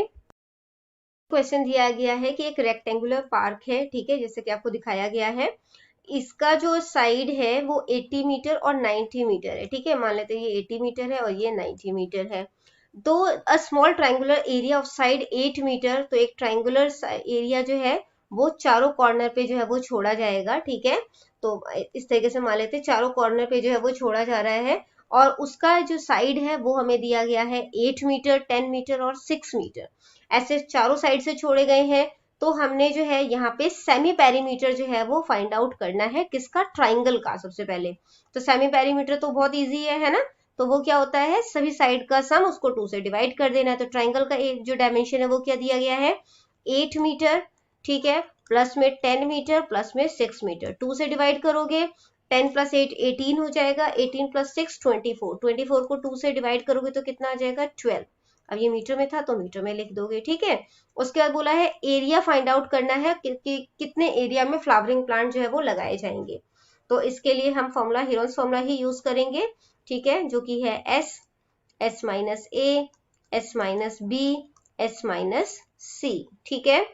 क्वेश्चन दिया गया है कि एक रेक्टेंगुलर पार्क है, ठीक है, जैसे कि आपको दिखाया गया है। इसका जो साइड है वो 80 मीटर और 90 मीटर है, ठीक है। मान लेते हैं ये 80 मीटर है और ये 90 मीटर है। तो a small triangular area of side 8 metre, तो एक ट्रायंगुलर एरिया जो है वो चारों कॉर्नर पे जो है वो छोड़ा जाएगा, ठीक है। तो इस तरीके से मान लेते हैं चारों कॉर्नर पे जो है वो छोड़ा जा रहा है और उसका जो साइड है वो हमें दिया गया है 8 मीटर, 10 मीटर और 6 मीटर, ऐसे चारों साइड से छोड़े गए हैं। तो हमने जो है यहाँ पे सेमी पेरीमीटर जो है वो फाइंड आउट करना है, किसका, ट्राइंगल का। सबसे पहले तो सेमी पेरीमीटर तो बहुत इजी है ना, तो वो क्या होता है, सभी साइड का सम उसको 2 से डिवाइड कर देना है। तो ट्राइंगल का एक जो डायमेंशन है वो क्या दिया गया है, 8 मीटर, ठीक है, प्लस में 10 मीटर प्लस में 6 मीटर, 2 से डिवाइड करोगे 10 प्लस 8 18 हो जाएगा, 18 प्लस 6 24, 24 को 2 से डिवाइड करोगे तो कितना आ जाएगा 12। अब ये मीटर में था तो मीटर में लिख दोगे, ठीक है। उसके बाद बोला है एरिया फाइंड आउट करना है कि कितने एरिया में फ्लावरिंग प्लांट जो है वो लगाए जाएंगे। तो इसके लिए हम फॉर्मूला हीरोन्स फॉर्मूला ही यूज करेंगे, ठीक है, जो कि है S S minus A, S minus B, S minus C, ठीक है।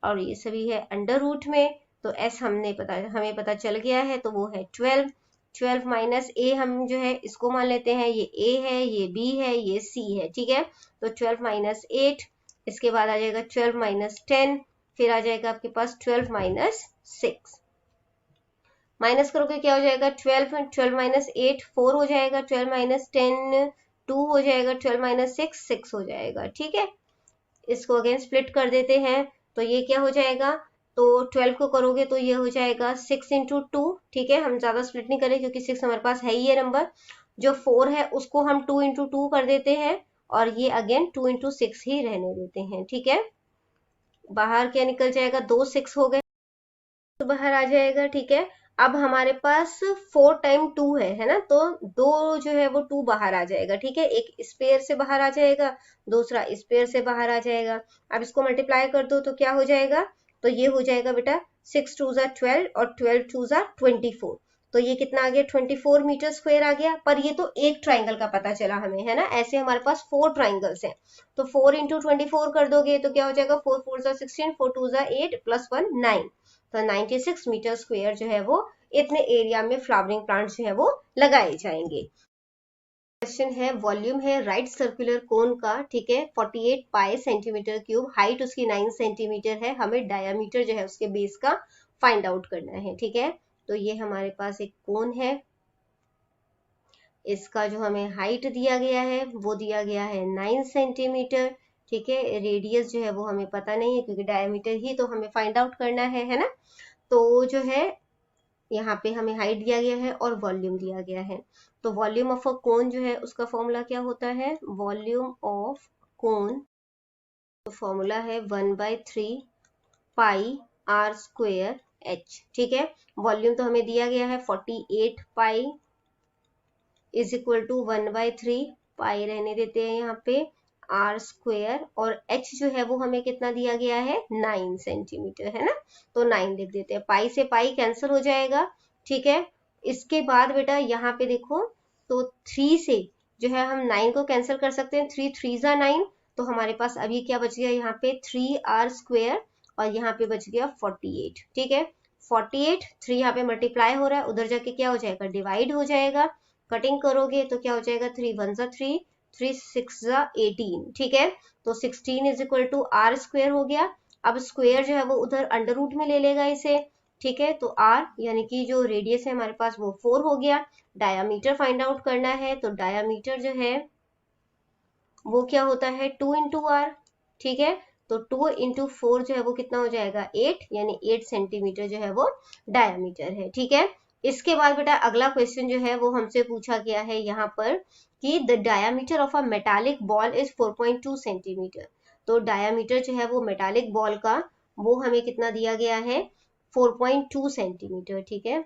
और ये सभी है अंडर रूट में, तो एस हमें पता चल गया है, तो वो है 12। 12 माइनस ए हम जो है इसको मान लेते हैं, ये ए है, ये बी है, ये सी है, ठीक है। तो 12 माइनस 8, इसके बाद आ जाएगा 12 माइनस 10, फिर आ जाएगा आपके पास 12 माइनस 6। माइनस करोगे क्या हो जाएगा, 12 12 माइनस 8 4 हो जाएगा, 12 माइनस 10 2 हो जाएगा, 12 माइनस 6 6 हो जाएगा, ठीक है। इसको अगेन स्प्लिट कर देते हैं तो ये क्या हो जाएगा, तो 12 को करोगे तो ये हो जाएगा 6 इंटू 2, ठीक है। हम ज्यादा स्प्लिट नहीं करें क्योंकि 6 हमारे पास है ही ये नंबर। जो 4 है उसको हम 2 इंटू 2 कर देते हैं और ये अगेन 2 इंटू 6 ही रहने देते हैं, ठीक है। बाहर क्या निकल जाएगा, 2 6 हो गए तो बाहर आ जाएगा, ठीक है। अब हमारे पास 4 टाइम 2 है ना, तो 2 जो है वो 2 बाहर आ जाएगा, ठीक है। एक इस पेयर से बाहर आ जाएगा, दूसरा इस पेयर से बाहर आ जाएगा। अब इसको मल्टीप्लाई कर दो तो क्या हो जाएगा, तो ये हो जाएगा बेटा 6 2 जा 12 और 12 2 जा 24, तो ये कितना आ गया 24 मीटर स्क्वायर आ गया। पर ये तो एक ट्राइंगल का पता चला हमें, है ना, ऐसे हमारे पास 4 ट्राइंगल्स हैं। तो 4 इंटू 24 कर दोगे तो क्या हो जाएगा, 4 4 जा 16, 4 2 जा 8 प्लस 1 9, तो 96 मीटर स्क्वायर जो है वो इतने एरिया में फ्लावरिंग प्लांट्स जो है वो लगाए जाएंगे। क्वेश्चन है, वॉल्यूम है राइट सर्कुलर कोन का, ठीक है, 48 पाई सेंटीमीटर क्यूब, हाइट उसकी 9 सेंटीमीटर है, हमें डायमीटर जो है उसके बेस का फाइंड आउट करना है, ठीक है। तो ये हमारे पास एक कोन है, इसका जो हमें हाइट दिया गया है वो दिया गया है 9 सेंटीमीटर, ठीक है। रेडियस जो है वो हमें पता नहीं है क्योंकि डायमीटर ही तो हमें फाइंड आउट करना है ना। तो जो है यहाँ पे हमें हाइट दिया गया है और वॉल्यूम दिया गया है। तो वॉल्यूम ऑफ अ कोन जो है उसका फॉर्मूला क्या होता है, वॉल्यूम ऑफ कोन, तो फॉर्मूला है 1/3 पाई आर स्क्वेयर एच, ठीक है। वॉल्यूम तो हमें दिया गया है 48 पाई इज इक्वल टू 1/3 पाई रहने देते हैं यहाँ पे आर स्क्वेयर, और एच जो है वो हमें कितना दिया गया है 9 सेंटीमीटर, है ना। तो 9 लिख देते हैं, पाई से पाई कैंसिल हो जाएगा, ठीक है। इसके बाद बेटा यहाँ पे देखो, तो 3 से जो है हम 9 को कैंसिल कर सकते हैं, 3 3 जा 9, तो हमारे पास अभी क्या बच गया यहाँ पे 3 आर स्क्वेयर, और यहाँ पे बच गया 48, ठीक है। 48 3 यहाँ पे मल्टीप्लाई हो रहा है, उधर जाके क्या हो जाएगा डिवाइड हो जाएगा, कटिंग करोगे तो क्या हो जाएगा 3 1 जा 3, 3 6 जा 18, ठीक है। तो 16 is equal to R square हो गया। अब स्क्वेयर जो है वो उधर अंडर रूट में ले लेगा इसे, ठीक है। तो आर यानी कि जो रेडियस है हमारे पास वो 4 हो गया। डायामीटर फाइंड आउट करना है, तो डायामीटर जो है वो क्या होता है 2 इंटू आर, ठीक है। तो 2 इंटू 4 जो है वो कितना हो जाएगा 8, यानी 8 सेंटीमीटर जो है वो डायामीटर है, ठीक है। इसके बाद बेटा अगला क्वेश्चन जो है वो हमसे पूछा गया है यहाँ पर कि the diameter of a metallic ball is 4.2 centimetre. तो डायामीटर जो है वो मेटालिक बॉल का वो हमें कितना दिया गया है 4.2 सेंटीमीटर, ठीक है।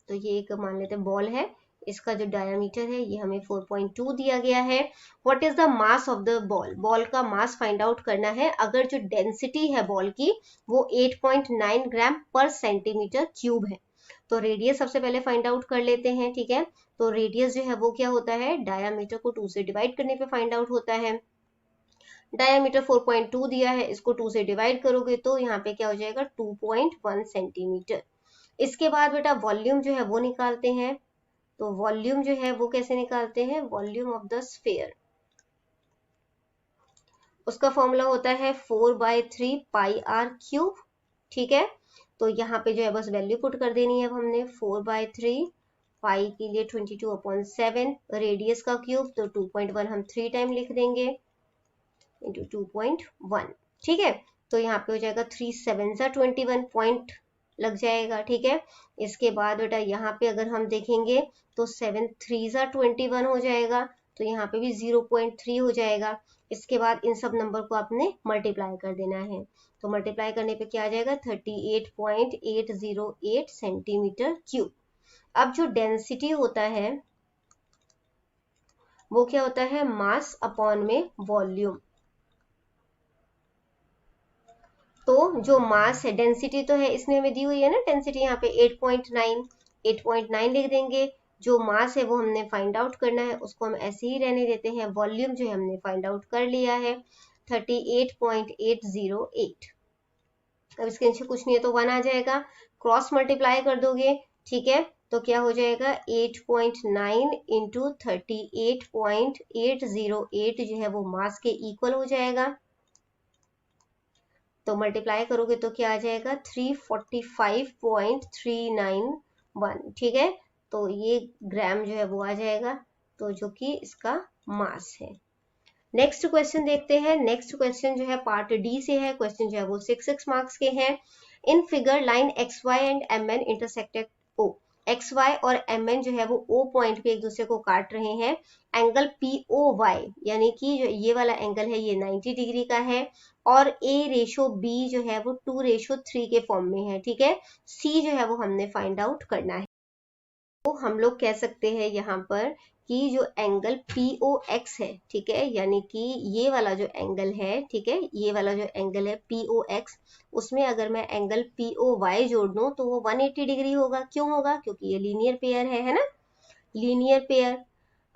तो ये एक मान लेते हैं बॉल है, इसका जो डायामीटर है ये हमें 4.2 दिया गया है। What is the mass of the ball, ball का मास फाइंड आउट करना है। अगर जो डेंसिटी है बॉल की वो 8.9 ग्राम पर सेंटीमीटर क्यूब है, तो रेडियस सबसे पहले फाइंड आउट कर लेते हैं, ठीक है। तो रेडियस जो है वो क्या होता है डायामीटर को 2 से डिवाइड करने पे फाइंड आउट होता है। डायामीटर 4.2 दिया है, इसको 2 से डिवाइड करोगे तो यहाँ पे क्या हो जाएगा 2.1 सेंटीमीटर। इसके बाद बेटा वॉल्यूम जो है वो निकालते हैं। तो वॉल्यूम जो है वो कैसे निकालते हैं, वॉल्यूम ऑफ द स्फीयर, उसका फॉर्मूला होता है 4/3 पाई आर क्यूब, ठीक है। तो यहाँ पे जो है बस वैल्यू पुट कर देनी है अब हमने, 4/3 पाई के लिए 22/7, रेडियस का क्यूब तो 2.1 हम 3 टाइम लिख देंगे इंटू 2.1, ठीक है। तो यहाँ पे हो जाएगा 3 7 जा 21 पॉइंट लग जाएगा, ठीक है। इसके बाद बेटा यहाँ पे अगर हम देखेंगे तो 7 3 जा 21 हो जाएगा, तो यहाँ पे भी 0.3 हो जाएगा। इसके बाद इन सब नंबर को आपने मल्टीप्लाई कर देना है, तो मल्टीप्लाई करने पे क्या आ जाएगा 38.808 सेंटीमीटर क्यूब। अब जो डेंसिटी होता है वो क्या होता है मास अपॉन में वॉल्यूम। तो जो मास है, डेंसिटी तो है इसमें हमें दी हुई है ना डेंसिटी, यहाँ पे 8.9 लिख देंगे। जो मास है वो हमने फाइंड आउट करना है, उसको हम ऐसे ही रहने देते हैं। वॉल्यूम जो है हमने फाइंड आउट कर लिया है 38.808। अब इसके नीचे कुछ नहीं है तो 1 आ जाएगा, क्रॉस मल्टीप्लाई कर दोगे, ठीक है। तो क्या हो जाएगा 8.9 इंटू 38.808 जो है वो मास के इक्वल हो जाएगा। तो मल्टीप्लाई करोगे तो क्या आ जाएगा 345.391, ठीक है। तो ये ग्राम जो है वो आ जाएगा, तो जो कि इसका मास है। नेक्स्ट क्वेश्चन देखते हैं। नेक्स्ट क्वेश्चन जो है पार्ट डी से है, क्वेश्चन जो है वो 6 मार्क्स के हैं। In figure line X Y and M N intersected O, X Y और एम एन जो है वो ओ पॉइंट पे एक दूसरे को काट रहे हैं। एंगल पी ओ वाई यानी कि जो ये वाला एंगल है ये 90 डिग्री का है, और ए रेशो बी जो है वो 2:3 के फॉर्म में है, ठीक है। सी जो है वो हमने फाइंड आउट करना है। तो हम लोग कह सकते हैं यहाँ पर कि जो एंगल POX है, ठीक है, यानी कि ये वाला जो एंगल है, ठीक है, ये वाला जो एंगल है POX, उसमें अगर मैं एंगल POY जोड़ दूं तो वो 180 डिग्री होगा। क्यों होगा, क्योंकि ये लीनियर पेयर है ना, लीनियर पेयर।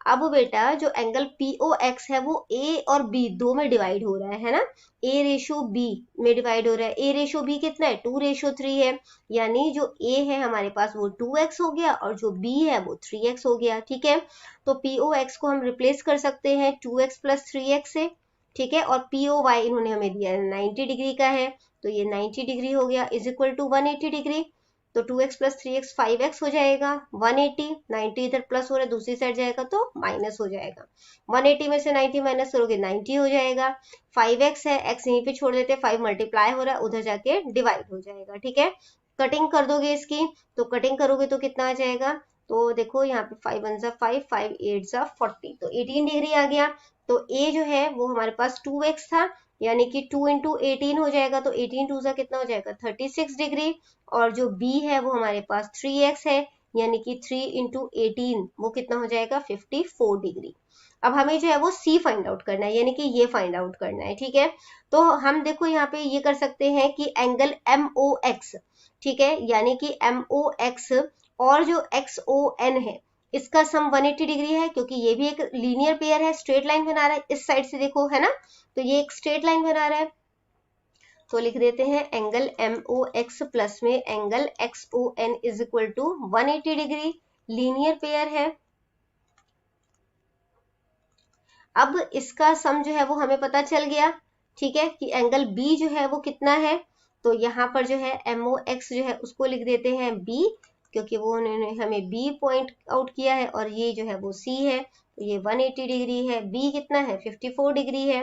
अब बेटा जो एंगल POX है वो A और B दो में डिवाइड हो रहा है ना, A रेशो B में डिवाइड हो रहा है। A रेशो B कितना है 2:3 है, यानी जो A है हमारे पास वो 2x हो गया और जो B है वो 3x हो गया, ठीक है। तो POX को हम रिप्लेस कर सकते हैं 2x + 3x से, ठीक है। और POY इन्होंने हमें दिया है 90 डिग्री का है, तो ये 90 डिग्री हो गया इज इक्वल टू 180 डिग्री। तो 2x प्लस 3x 5x हो जाएगा। 180, 90 इधर प्लस हो रहा है, दूसरी साइड जाएगा तो माइनस हो जाएगा। 180 में से 90 माइनस करोगे 90 हो जाएगा। 5x है, x यहीं पे छोड़ देते, 5 मल्टीप्लाई हो रहा है, उधर जाके डिवाइड हो जाएगा। ठीक है, कटिंग कर दोगे इसकी, तो कटिंग करोगे तो कितना आ जाएगा, तो देखो यहाँ पे 5 1 जा 5, 5 8 जा 40, तो 18 डिग्री आ गया। तो a जो है वो हमारे पास 2x था, यानी कि 2 इंटू 18 हो जाएगा, तो 18 2 जा कितना हो जाएगा 36 डिग्री। और जो b है वो हमारे पास 3x है, यानी कि 3 इंटू 18 वो कितना हो जाएगा 54 डिग्री। अब हमें जो है वो c फाइंड आउट करना है, यानी कि ये फाइंड आउट करना है। ठीक है, तो हम देखो यहाँ पे ये कर सकते हैं कि एंगल MOX, ठीक है, यानी कि MOX और जो XON है इसका सम 180 डिग्री है, क्योंकि ये भी एक लीनियर पेयर है, स्ट्रेट लाइन बना रहा है, इस साइड से देखो है ना, तो ये एक स्ट्रेट लाइन बना रहा है। तो लिख देते हैं एंगल MOX प्लस में angle XON is equal to 180 degree, linear pair है। अब इसका सम जो है वो हमें पता चल गया, ठीक है, कि एंगल B जो है वो कितना है, तो यहाँ पर जो है MOX जो है उसको लिख देते हैं B, क्योंकि वो उन्होंने हमें B पॉइंट आउट किया है, और ये जो है वो C है, तो ये 180 डिग्री है, B कितना है 54 डिग्री है,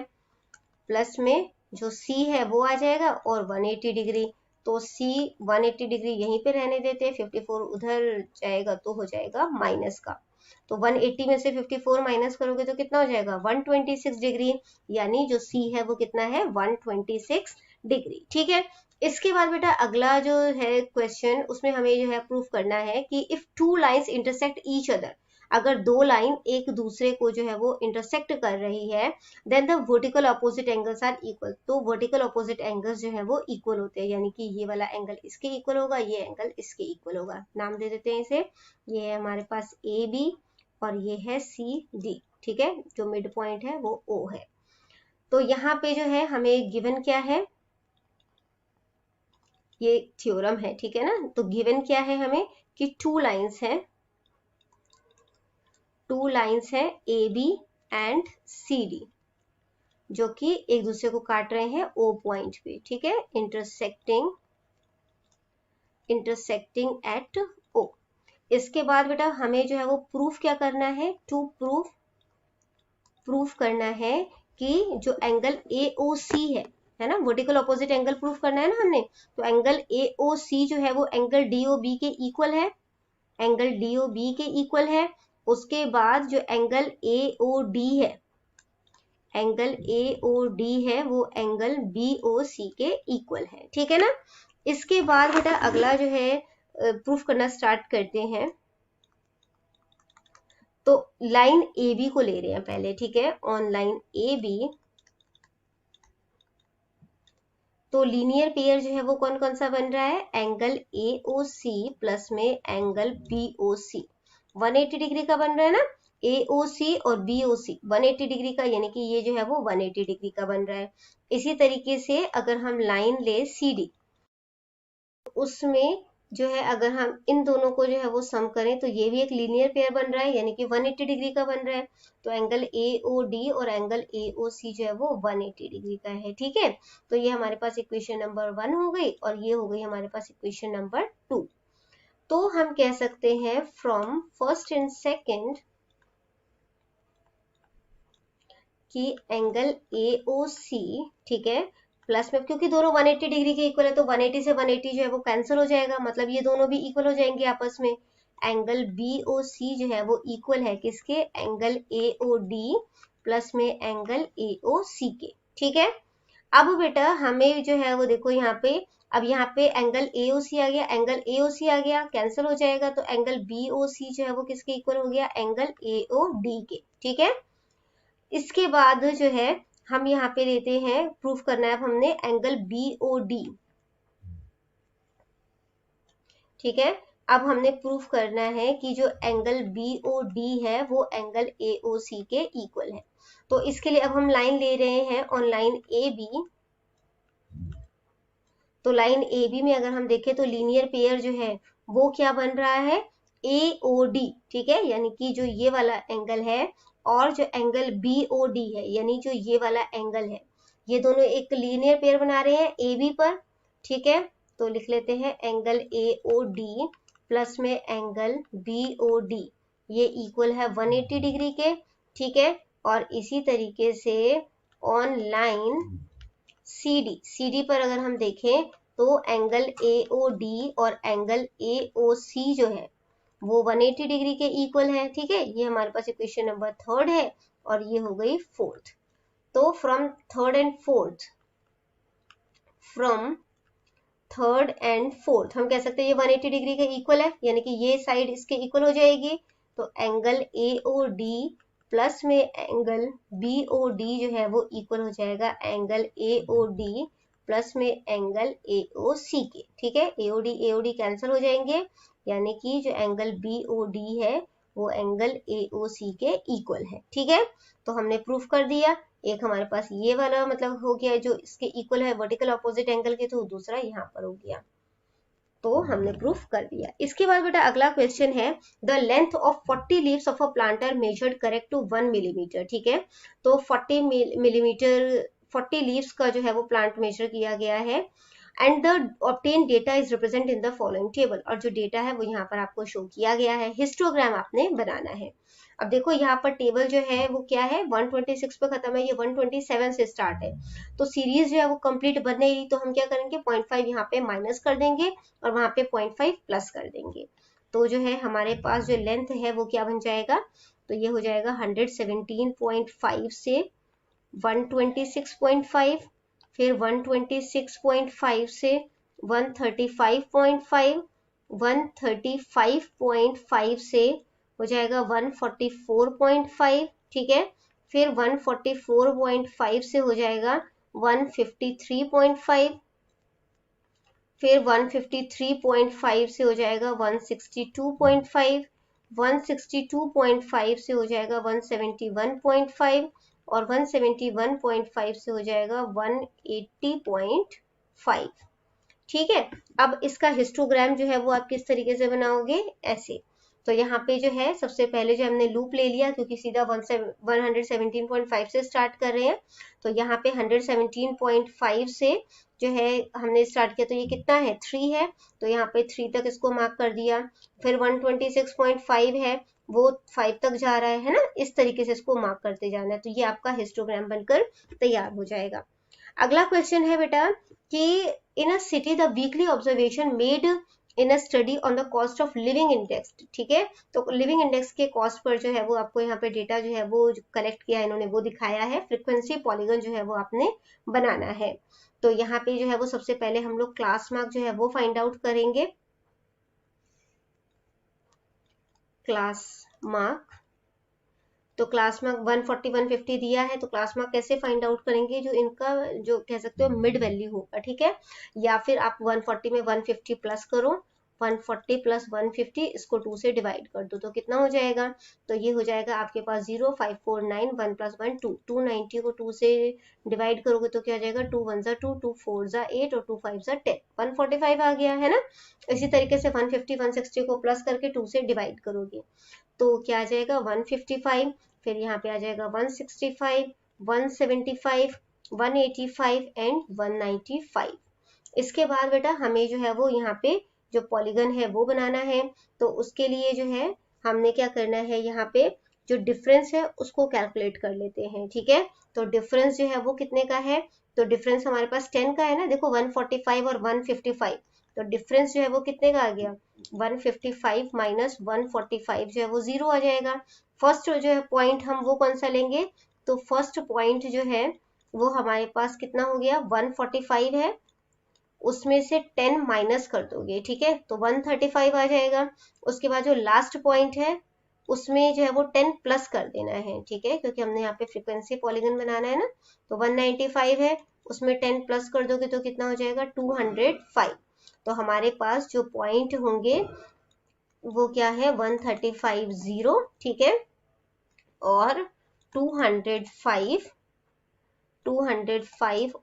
प्लस में जो C है वो आ जाएगा और 180 डिग्री, तो C 180 डिग्री यहीं पे रहने देते, 54 उधर जाएगा तो हो जाएगा माइनस का, तो 180 में से 54 माइनस करोगे तो कितना हो जाएगा 126 डिग्री, यानी जो C है वो कितना है 126 डिग्री। ठीक है, इसके बाद बेटा अगला जो है क्वेश्चन, उसमें हमें जो है प्रूफ करना है कि if two lines intersect each other, अगर दो लाइन एक दूसरे को जो है वो इंटरसेक्ट कर रही है, then the vertical opposite angles are equal, तो वर्टिकल अपोजिट एंगल्स जो है वो इक्वल होते हैं, यानी कि ये वाला एंगल इसके इक्वल होगा, ये एंगल इसके इक्वल होगा। नाम दे देते हैं इसे, ये है हमारे पास AB और ये है CD, ठीक है, जो मिड पॉइंट है वो O है। तो यहाँ पे जो है हमें गिवन क्या है, ये थ्योरम है, ठीक है ना, तो गिवन क्या है हमें कि टू लाइंस है AB एंड CD, जो कि एक दूसरे को काट रहे हैं O पॉइंट पे, ठीक है, इंटरसेक्टिंग एट O। इसके बाद बेटा हमें जो है वो प्रूफ क्या करना है, टू प्रूफ करना है कि जो एंगल AOC है ना, वर्टिकल ऑपोजिट एंगल प्रूफ करना है ना हमने, तो एंगल AOC जो है वो एंगल DOB के इक्वल है, एंगल DOB के इक्वल है। उसके बाद जो एंगल AOD है, एंगल AOD है वो एंगल BOC के इक्वल है, ठीक है ना। इसके बाद बेटा अगला जो है प्रूफ करना स्टार्ट करते हैं। तो लाइन AB को ले रहे हैं पहले, ठीक है, ऑन लाइन AB, तो लीनियर पेयर जो है वो कौन कौन सा बन रहा है, एंगल AOC प्लस में एंगल BOC 180 डिग्री का बन रहा है ना, AOC और BOC 180 डिग्री का, यानी कि ये जो है वो 180 डिग्री का बन रहा है। इसी तरीके से अगर हम लाइन ले CD, उसमें जो है अगर हम इन दोनों को जो है वो सम करें तो ये भी एक लीनियर पेयर बन रहा है, यानी कि 180 डिग्री का बन रहा है। तो एंगल AOD और एंगल AOC जो है वो 180 डिग्री का है, ठीक है। तो ये हमारे पास इक्वेशन नंबर 1 हो गई, और ये हो गई हमारे पास इक्वेशन नंबर 2। तो हम कह सकते हैं फ्रॉम फर्स्ट एंड सेकेंड कि एंगल AOC, ठीक है, प्लस में, क्योंकि दोनों 180 डिग्री के इक्वल है तो 180 से 180 जो है वो कैंसिल हो जाएगा, मतलब ये दोनों भी इक्वल हो जाएंगे आपस में। एंगल BOC जो है वो इक्वल है किसके, एंगल AOD प्लस में एंगल AOC के, ठीक है। अब बेटा हमें जो है वो देखो यहाँ पे, अब यहाँ पे एंगल AOC आ गया, एंगल AOC आ गया, कैंसिल हो जाएगा, तो एंगल BOC जो है वो किसके इक्वल हो गया, एंगल AOD के, ठीक है। इसके बाद जो है हम यहाँ पे लेते हैं, प्रूफ करना है अब हमने एंगल BOD, ठीक है। अब हमने प्रूफ करना है कि जो एंगल BOD है वो एंगल AOC के इक्वल है। तो इसके लिए अब हम लाइन ले रहे हैं ऑन लाइन AB, तो लाइन AB में अगर हम देखें तो लीनियर पेयर जो है वो क्या बन रहा है, AOD, ठीक है, यानी कि जो ये वाला एंगल है और जो एंगल BOD है, यानी जो ये वाला एंगल है, ये दोनों एक लीनियर पेयर बना रहे हैं AB पर, ठीक है। तो लिख लेते हैं एंगल AOD प्लस में एंगल BOD, ये इक्वल है 180 डिग्री के, ठीक है। और इसी तरीके से ऑन लाइन CD पर अगर हम देखें तो एंगल AOD और एंगल AOC जो है वो 180 डिग्री के इक्वल है, ठीक है। ये हमारे पास इक्वेशन नंबर 3 है और ये हो गई 4th। तो फ्रॉम थर्ड एंड फोर्थ हम कह सकते हैं ये 180 डिग्री के इक्वल है, यानी कि ये साइड इसके इक्वल हो जाएगी। तो एंगल AOD प्लस में एंगल BOD जो है वो इक्वल हो जाएगा एंगल AOD प्लस में एंगल AOC के, ठीक है। AOD कैंसिल हो जाएंगे, यानी कि जो एंगल BOD है वो एंगल AOC के इक्वल है, ठीक है। तो हमने प्रूफ कर दिया, एक हमारे पास ये वाला मतलब हो गया जो इसके इक्वल है वर्टिकल ऑपोजिट एंगल के, तो दूसरा यहाँ पर हो गया, तो हमने प्रूफ कर दिया। इसके बाद बेटा अगला क्वेश्चन है, the length of 40 leaves of a plant are measured correct to 1 millimetre, ठीक है। तो 40 मिलीमीटर 40 लीव्स का जो है वो प्लांट मेजर किया गया है, and the obtain data is represent in the following table, और जो डेटा है वो यहाँ पर आपको शो किया गया है, हिस्टोग्राम आपने बनाना है। अब देखो यहाँ पर टेबल जो है वो क्या है, 126 पे खत्म है, ये 127 से स्टार्ट है, तो सीरीज जो है वो कंप्लीट बन नहीं रही, तो हम क्या करेंगे 0.5 यहाँ पे माइनस कर देंगे और वहां पे 0.5 प्लस कर देंगे। तो जो है हमारे पास जो लेंथ है वो क्या बन जाएगा, तो ये हो जाएगा 117.5 से 126.5, फिर 126.5 से 135.5, 135.5 से हो जाएगा 144.5, ठीक है। फिर 144.5 से हो जाएगा 153.5, फिर 153.5 से हो जाएगा 162.5, 162.5 से हो जाएगा 171.5 और 171.5 से हो जाएगा 180.5, ठीक है। अब इसका हिस्टोग्राम जो है वो आप किस तरीके से बनाओगे, ऐसे। तो यहाँ पे जो है सबसे पहले जो हमने लूप ले लिया, क्योंकि सीधा 117.5 से स्टार्ट कर रहे हैं, तो यहाँ पे 117.5 से जो है हमने स्टार्ट किया, तो ये कितना है 3 है, तो यहाँ पे 3 तक इसको मार्क कर दिया। फिर 126.5 है वो 5 तक जा रहा है ना, इस तरीके से इसको मार्क करते जाना है, तो ये आपका हिस्टोग्राम बनकर तैयार हो जाएगा। अगला क्वेश्चन है बेटा कि in a city the weekly observation made in a study on the cost of living index, ठीक है। तो लिविंग इंडेक्स के कॉस्ट पर जो है वो आपको यहाँ पे डेटा जो है वो कलेक्ट किया है इन्होंने, वो दिखाया है। फ्रीक्वेंसी पॉलीगन जो है वो आपने बनाना है। तो यहाँ पे जो है वो सबसे पहले हम लोग क्लास मार्क जो है वो फाइंड आउट करेंगे, क्लास मार्क। तो क्लास मार्क 140 150 दिया है, तो क्लास मार्क कैसे फाइंड आउट करेंगे, जो इनका जो कह सकते हो मिड वैल्यू होगा, ठीक है। या फिर आप 140 में 150 प्लस करो, 140 प्लस 150 इसको 2 से डिवाइड कर दो, तो कितना हो जाएगा, तो ये हो जाएगा आपके पास 0549 1 प्लस 1 2, 290 को 2 से डिवाइड करोगे तो क्या हो जाएगा, 2 1 2, 2 4 8 और 2 5 10, 145 आ गया है ना। इसी तरीके से 150 160 को प्लस करके 2 से डिवाइड करोगे तो क्या आ जाएगा 155, फिर यहाँ पे आ जाएगा 165, 175, 185 एंड 195। इसके बाद बेटा हमें जो है वो यहाँ पे जो पॉलीगन है वो बनाना है, तो उसके लिए जो है हमने क्या करना है, यहाँ पे जो डिफरेंस है उसको कैलकुलेट कर लेते हैं, ठीक है। तो डिफरेंस जो है वो कितने का है, तो डिफरेंस हमारे पास 10 का है ना, देखो 145 और 155, तो डिफरेंस जो है वो कितने का आ गया 155 माइनस 145 जो है वो 0 आ जाएगा। फर्स्ट जो है पॉइंट हम वो कौन सा लेंगे, तो फर्स्ट पॉइंट जो है वो हमारे पास कितना हो गया 145 है, उसमें से 10 माइनस कर दोगे, ठीक है, तो 135 आ जाएगा। उसके बाद जो लास्ट पॉइंट है उसमें जो है वो 10 प्लस कर देना है, ठीक है, क्योंकि हमने यहाँ पे फ्रीक्वेंसी पॉलीगन बनाना है ना। तो 195 है, उसमें 10 प्लस कर दोगे तो कितना हो जाएगा 205। तो हमारे पास जो पॉइंट होंगे वो क्या है 135 0, ठीक है, और 205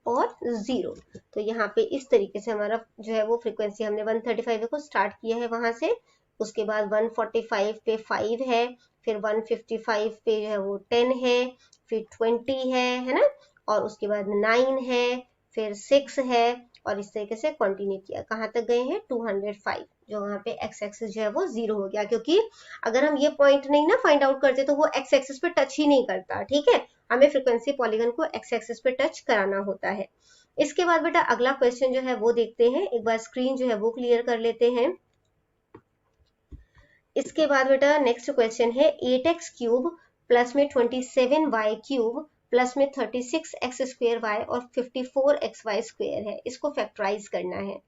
और 0। तो यहाँ पे इस तरीके से हमारा जो है वो फ्रीक्वेंसी हमने 135 को स्टार्ट किया है वहां से, उसके बाद 145 पे 5 है, फिर 155 पे जो है वो 10 है, फिर 20 है ना, और उसके बाद 9 है, फिर 6 है, और इस तरीके से कंटिन्यू किया, कहाँ तक गए हैं 205, जो वहाँ पे एक्स एक्सिस जो है वो 0 हो गया, क्योंकि अगर हम ये पॉइंट नहीं ना फाइंड आउट करते तो वो एक्स एक्सिस पे टच ही नहीं करता। ठीक है, हमें फ्रीक्वेंसी पॉलीगन को एक्स एक्सिस पे टच कराना होता है। इसके बाद बेटा अगला क्वेश्चन जो है वो देखते हैं, एक बार स्क्रीन जो है वो क्लियर कर लेते हैं। इसके बाद बेटा नेक्स्ट क्वेश्चन है 8x क्यूब प्लस में 27y क्यूब प्लस में 36x स्क्वायर y और 54xy स्क्वायर है, इसको फैक्टराइज करना है।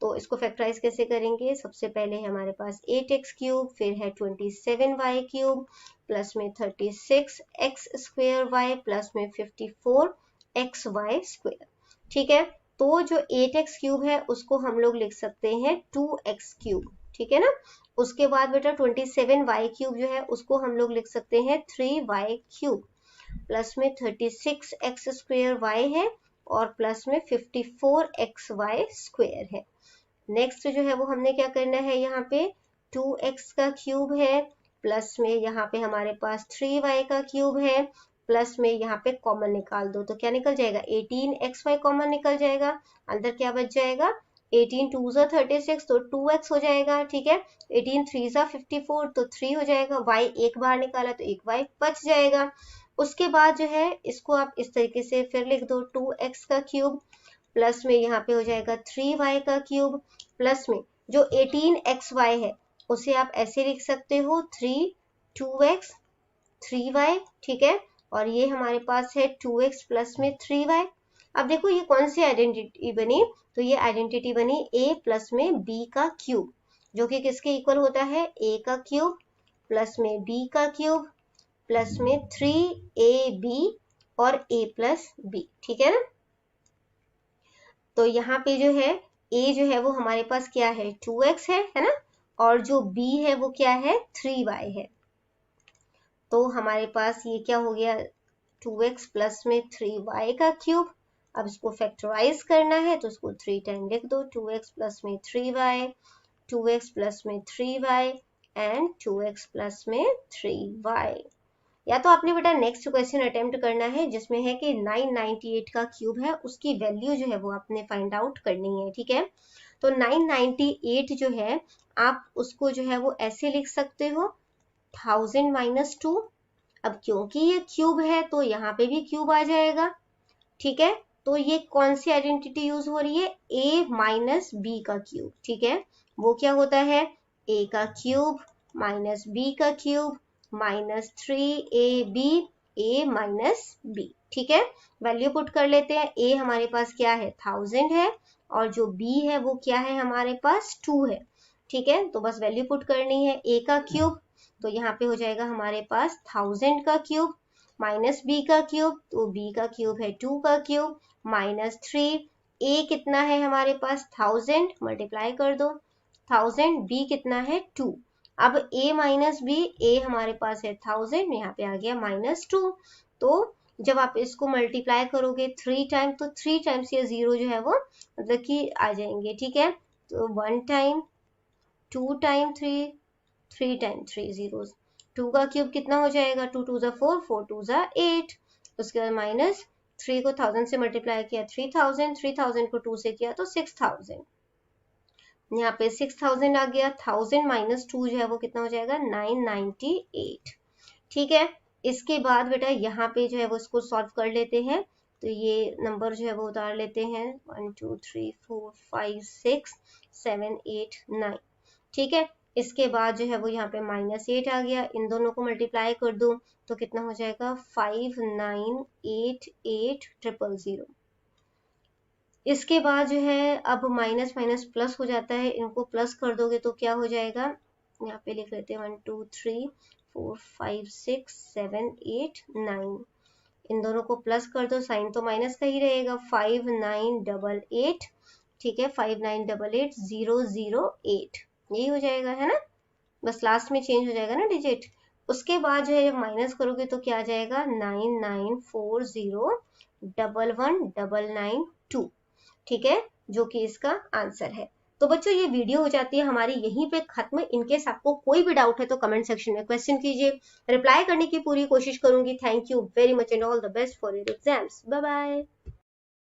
तो इसको फैक्टराइज कैसे करेंगे, सबसे पहले हमारे पास 8x क्यूब, फिर है 27y क्यूब प्लस में 36x स्क्वायर y प्लस में 54xy स्क्वायर। ठीक है, तो जो 8x क्यूब है उसको हम लोग लिख सकते हैं 2x क्यूब। ठीक है ना, उसके बाद बेटा 27y क्यूब जो है उसको हम लोग लिख सकते हैं 3y क्यूब प्लस में 36x स्क्वायर y है और प्लस में 54xy स्क्वायर है। नेक्स्ट जो है वो हमने क्या करना है, यहाँ पे 2x का क्यूब है प्लस में यहाँ पे हमारे पास 3y का क्यूब है प्लस में यहाँ पे कॉमन निकाल दो, तो क्या निकल जाएगा 18xy कॉमन निकल जाएगा, अंदर क्या बच जाएगा 18 2 ज़ा 36 तो 2x हो जाएगा। ठीक है, 18 3 ज़ा 54 तो 3 हो जाएगा, y एक बार निकाला तो एक y बच जाएगा। उसके बाद जो है इसको आप इस तरीके से फिर लिख दो 2x का क्यूब प्लस में यहाँ पे हो जाएगा 3y का क्यूब प्लस में जो 18xy है उसे आप ऐसे लिख सकते हो 3 2x 3y। ठीक है, और ये हमारे पास है 2x प्लस में 3y। अब देखो ये कौन सी आइडेंटिटी बनी, तो ये आइडेंटिटी बनी a प्लस में b का क्यूब, जो कि किसके इक्वल होता है a का क्यूब प्लस में b का क्यूब प्लस में 3ab और a प्लस b। ठीक है ना, तो यहाँ पे जो है a जो है वो हमारे पास क्या है 2x है ना, और जो b है वो क्या है 3y है। तो हमारे पास ये क्या हो गया 2x प्लस में 3y का क्यूब। अब इसको फैक्टराइज करना है तो इसको 3 टाइम लिख दो, 2x प्लस में 3y 2x प्लस में 3y एंड 2x प्लस में 3y। या तो आपने बेटा नेक्स्ट क्वेश्चन अटेम्प्ट करना है जिसमें है कि 998 का क्यूब है, उसकी वैल्यू जो है वो आपने फाइंड आउट करनी है। ठीक है, तो 998 जो है आप उसको जो है वो ऐसे लिख सकते हो 1000 माइनस 2। अब क्योंकि ये क्यूब है तो यहाँ पे भी क्यूब आ जाएगा। ठीक है, तो ये कौन सी आइडेंटिटी यूज हो रही है a माइनस बी का क्यूब। ठीक है, वो क्या होता है a का क्यूब माइनस b का cube minus 3ab a minus b। ठीक है, वैल्यू पुट कर लेते हैं, a हमारे पास क्या है 1000 है और जो b है वो क्या है हमारे पास 2 है। ठीक है, तो बस वैल्यू पुट करनी है, a का क्यूब तो यहाँ पे हो जाएगा हमारे पास 1000 का क्यूब माइनस b का क्यूब, तो b का क्यूब है 2 का क्यूब माइनस 3, a कितना है हमारे पास 1000 मल्टीप्लाई कर दो 1000, b कितना है 2। अब a माइनस b, a हमारे पास है 1000, यहाँ पे आ गया माइनस 2। तो जब आप इसको मल्टीप्लाई करोगे 3 टाइम तो 3 टाइम्स ये 0 जो है वो मतलब कि आ जाएंगे। ठीक है, तो 1 टाइम 2 टाइम 3 3 टाइम 3 जीरोस, 2 का क्यूब कितना हो जाएगा 2 2 ज़ा 4 4 2 ज़ा 8। उसके बाद माइनस 3 को 1000 से मल्टीप्लाई किया 3000, 3000 को 2 से किया तो 6000, यहाँ पे 6000 आ गया, 1000 माइनस 2 जो है वो कितना हो जाएगा 998। ठीक है, इसके बाद बेटा यहाँ पे जो है वो इसको सॉल्व कर लेते हैं, तो ये नंबर जो है वो उतार लेते हैं 1 2 3 4 5 6 7 8 9। ठीक है, इसके बाद जो है वो यहाँ पे माइनस 8 आ गया, इन दोनों को मल्टीप्लाई कर दो तो कितना हो जाएगा 5988000। इसके बाद जो है अब माइनस माइनस प्लस हो जाता है, इनको प्लस कर दोगे तो क्या हो जाएगा, यहाँ पे लिख लेते हैं 1 2 3 4 5 6 7 8 9, इन दोनों को प्लस कर दो, साइन तो माइनस का ही रहेगा 5988। ठीक है, 5988008 यही हो जाएगा है ना, बस लास्ट में चेंज हो जाएगा ना डिजिट। उसके बाद जो है जब माइनस करोगे तो क्या आ जाएगा 9940119992। ठीक है, जो कि इसका आंसर है। तो बच्चों ये वीडियो हो जाती है हमारी यहीं पे खत्म। इनकेस आपको कोई भी डाउट है तो कमेंट सेक्शन में क्वेश्चन कीजिए, रिप्लाई करने की पूरी कोशिश करूंगी। Thank you very much and all the best for your exams. Bye bye.